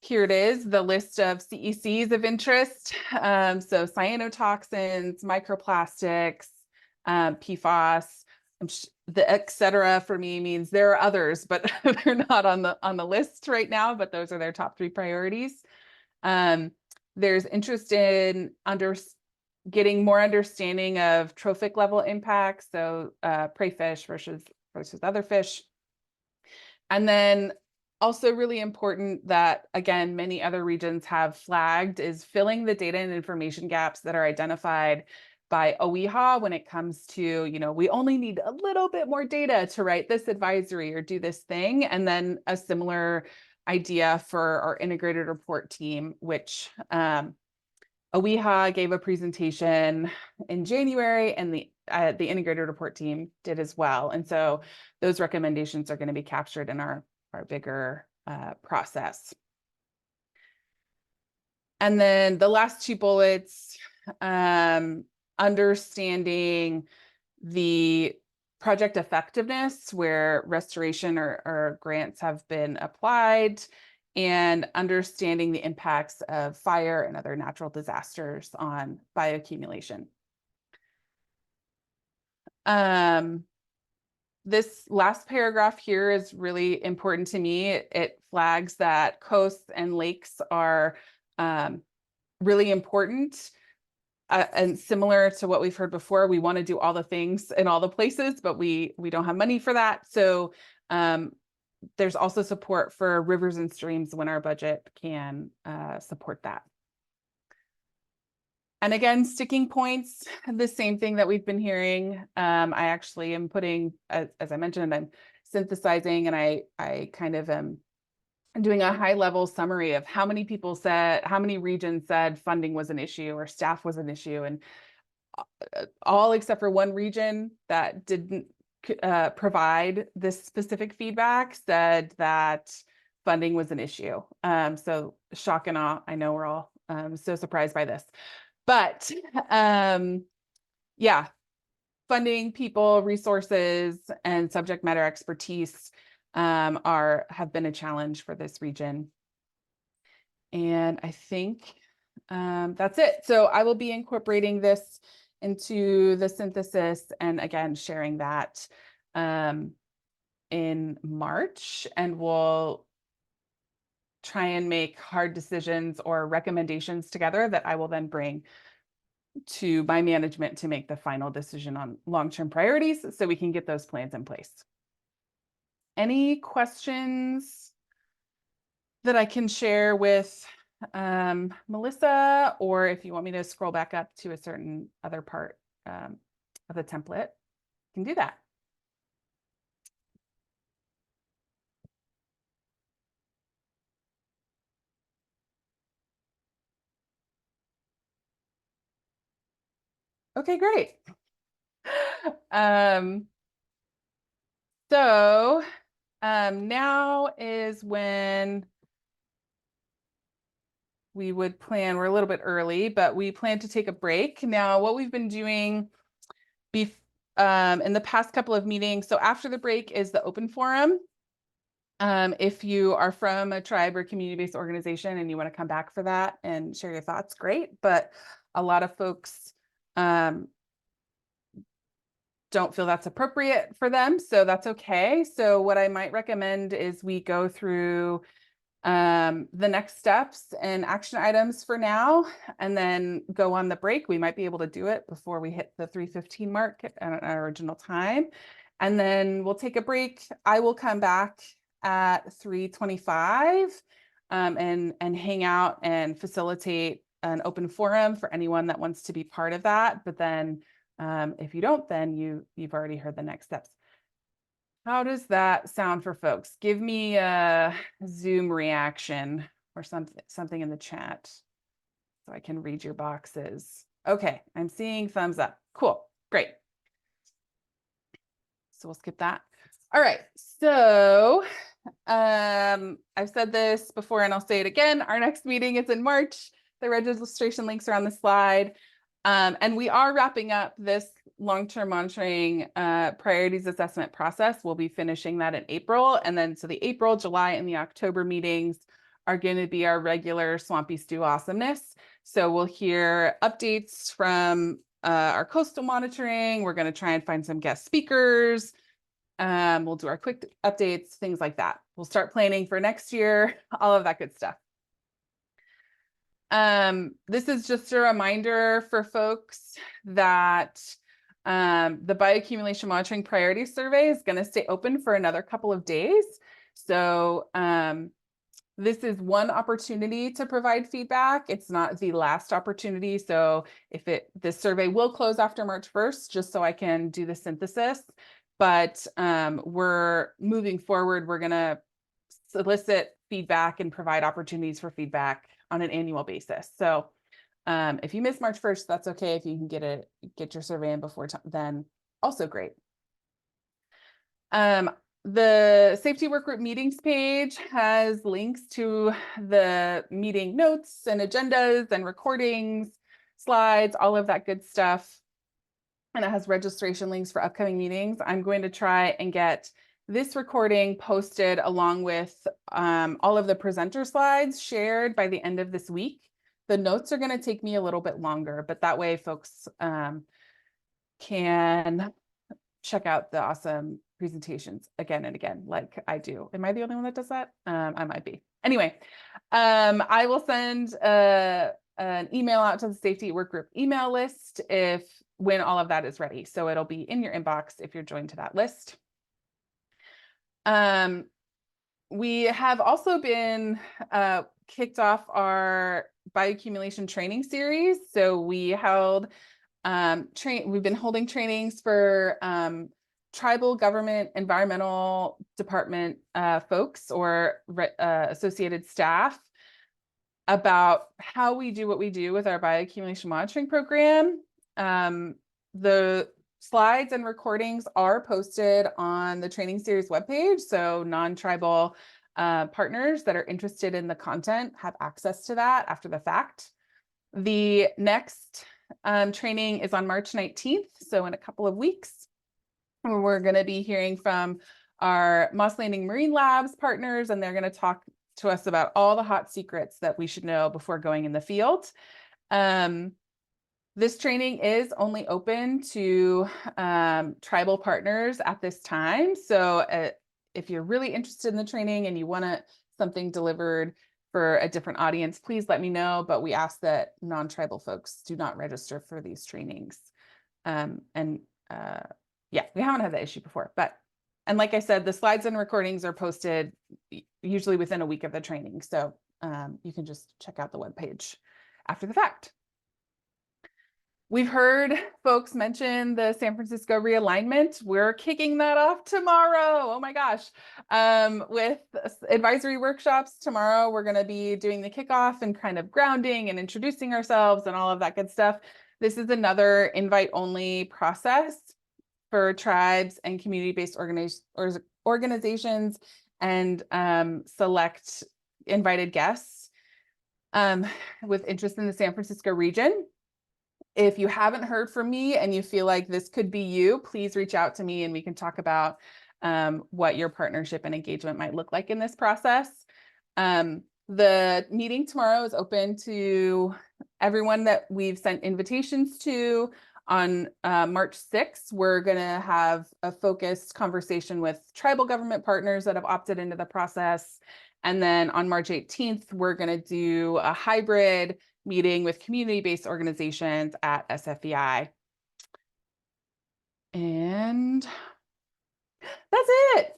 Here it is, the list of CECs of interest. So cyanotoxins, microplastics, PFAS, the et cetera for me means there are others, but they're not on the list right now, but those are their top 3 priorities. There's interest in getting more understanding of trophic level impacts, so prey fish versus other fish. And then Also really important that, again, many other regions have flagged is filling the data and information gaps that are identified by OEHA when it comes to, we only need a little bit more data to write this advisory or do this thing. And then a similar idea for our integrated report team, which OEHA gave a presentation in January, and the integrated report team did as well. And so those recommendations are going to be captured in our bigger process. And then the last two bullets, understanding the project effectiveness where restoration or grants have been applied, and understanding the impacts of fire and other natural disasters on bioaccumulation. This last paragraph here is really important to me. It flags that coasts and lakes are really important. And similar to what we've heard before, we want to do all the things in all the places, but we don't have money for that. So there's also support for rivers and streams when our budget can support that. And again, sticking points, the same thing that we've been hearing. I actually am putting, as I mentioned, I'm synthesizing, and I kind of am doing a high level summary of how many people said, how many regions said funding was an issue or staff was an issue. And all except for one region that didn't provide this specific feedback said that funding was an issue. So shock and awe. I know we're all so surprised by this. But yeah, funding, people, resources, and subject matter expertise have been a challenge for this region. And I think that's it. So I will be incorporating this into the synthesis, and again, sharing that in March, and we'll try and make hard decisions or recommendations together that I will then bring to my management to make the final decision on long-term priorities so we can get those plans in place. Any questions that I can share with Melissa, or if you want me to scroll back up to a certain other part of the template, you can do that. Okay, great. So now is when we would plan, we're a little bit early, but we plan to take a break. Now, what we've been doing in the past couple of meetings, so after the break is the open forum. If you are from a tribe or community-based organization and you want to come back for that and share your thoughts, great. But a lot of folks don't feel that's appropriate for them, so that's okay. So what I might recommend is we go through the next steps and action items for now, and then go on the break. We might be able to do it before we hit the 3:15 mark at our original time. And then we'll take a break. I will come back at 3:25 and hang out and facilitate an open forum for anyone that wants to be part of that. But then if you don't, then you've already heard the next steps. How does that sound for folks? Give me a Zoom reaction or something in the chat so I can read your boxes. Okay, I'm seeing thumbs up. Cool, great. So we'll skip that. All right, so I've said this before and I'll say it again. Our next meeting is in March. The registration links are on the slide. And we are wrapping up this long-term monitoring priorities assessment process. We'll be finishing that in April. And then so the April, July, and the October meetings are going to be our regular Swampy Stew awesomeness. So we'll hear updates from our coastal monitoring. We're going to try and find some guest speakers. We'll do our quick updates, things like that. We'll start planning for next year, all of that good stuff. This is just a reminder for folks that the bioaccumulation monitoring priority survey is going to stay open for another couple of days. So this is one opportunity to provide feedback. It's not the last opportunity. So this survey will close after March 1st, just so I can do the synthesis. But we're moving forward. We're going to solicit feedback and provide opportunities for feedback on an annual basis. So if you miss March 1st, that's okay. If you can get your survey in before then, also great. The Safety Workgroup meetings page has links to the meeting notes and agendas and recordings, slides, all of that good stuff. And it has registration links for upcoming meetings. I'm going to try and get this recording posted along with all of the presenter slides shared by the end of this week. The notes are going to take me a little bit longer, but that way folks can check out the awesome presentations again and again, like I do. Am I the only one that does that? I might be. Anyway, I will send an email out to the Safety Workgroup email list when all of that is ready. So it'll be in your inbox if you're joined to that list. We have also been kicked off our bioaccumulation training series. So we held we've been holding trainings for tribal government environmental department folks or associated staff about how we do what we do with our bioaccumulation monitoring program. The slides and recordings are posted on the training series webpage, so non-tribal partners that are interested in the content have access to that after the fact. The next training is on March 19th, so in a couple of weeks. We're going to be hearing from our Moss Landing Marine Labs partners, and they're going to talk to us about all the hot secrets that we should know before going in the field. This training is only open to tribal partners at this time. So if you're really interested in the training and you want something delivered for a different audience, please let me know. But we ask that non-tribal folks do not register for these trainings. Yeah, we haven't had that issue before. And like I said, the slides and recordings are posted usually within a week of the training. So you can just check out the webpage after the fact. We've heard folks mention the San Francisco realignment. We're kicking that off tomorrow. Oh my gosh. With advisory workshops tomorrow, we're going to be doing the kickoff and kind of grounding and introducing ourselves and all of that good stuff. This is another invite-only process for tribes and community-based organizations and select invited guests with interest in the San Francisco region. If you haven't heard from me and you feel like this could be you, please reach out to me and we can talk about what your partnership and engagement might look like in this process. The meeting tomorrow is open to everyone that we've sent invitations to. On March 6th, we're going to have a focused conversation with tribal government partners that have opted into the process. And then on March 18th, we're going to do a hybrid meeting with community-based organizations at SFEI. And that's it.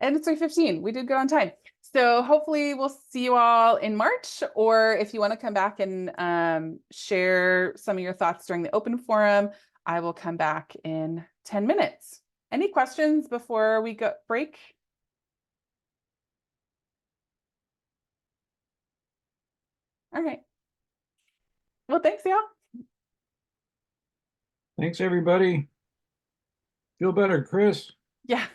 And it's 3:15. We did good on time. So hopefully we'll see you all in March, or if you want to come back and share some of your thoughts during the open forum, I will come back in 10 minutes. Any questions before we go break? All right. Well, thanks, y'all. Thanks, everybody. Feel better, Chris. Yeah.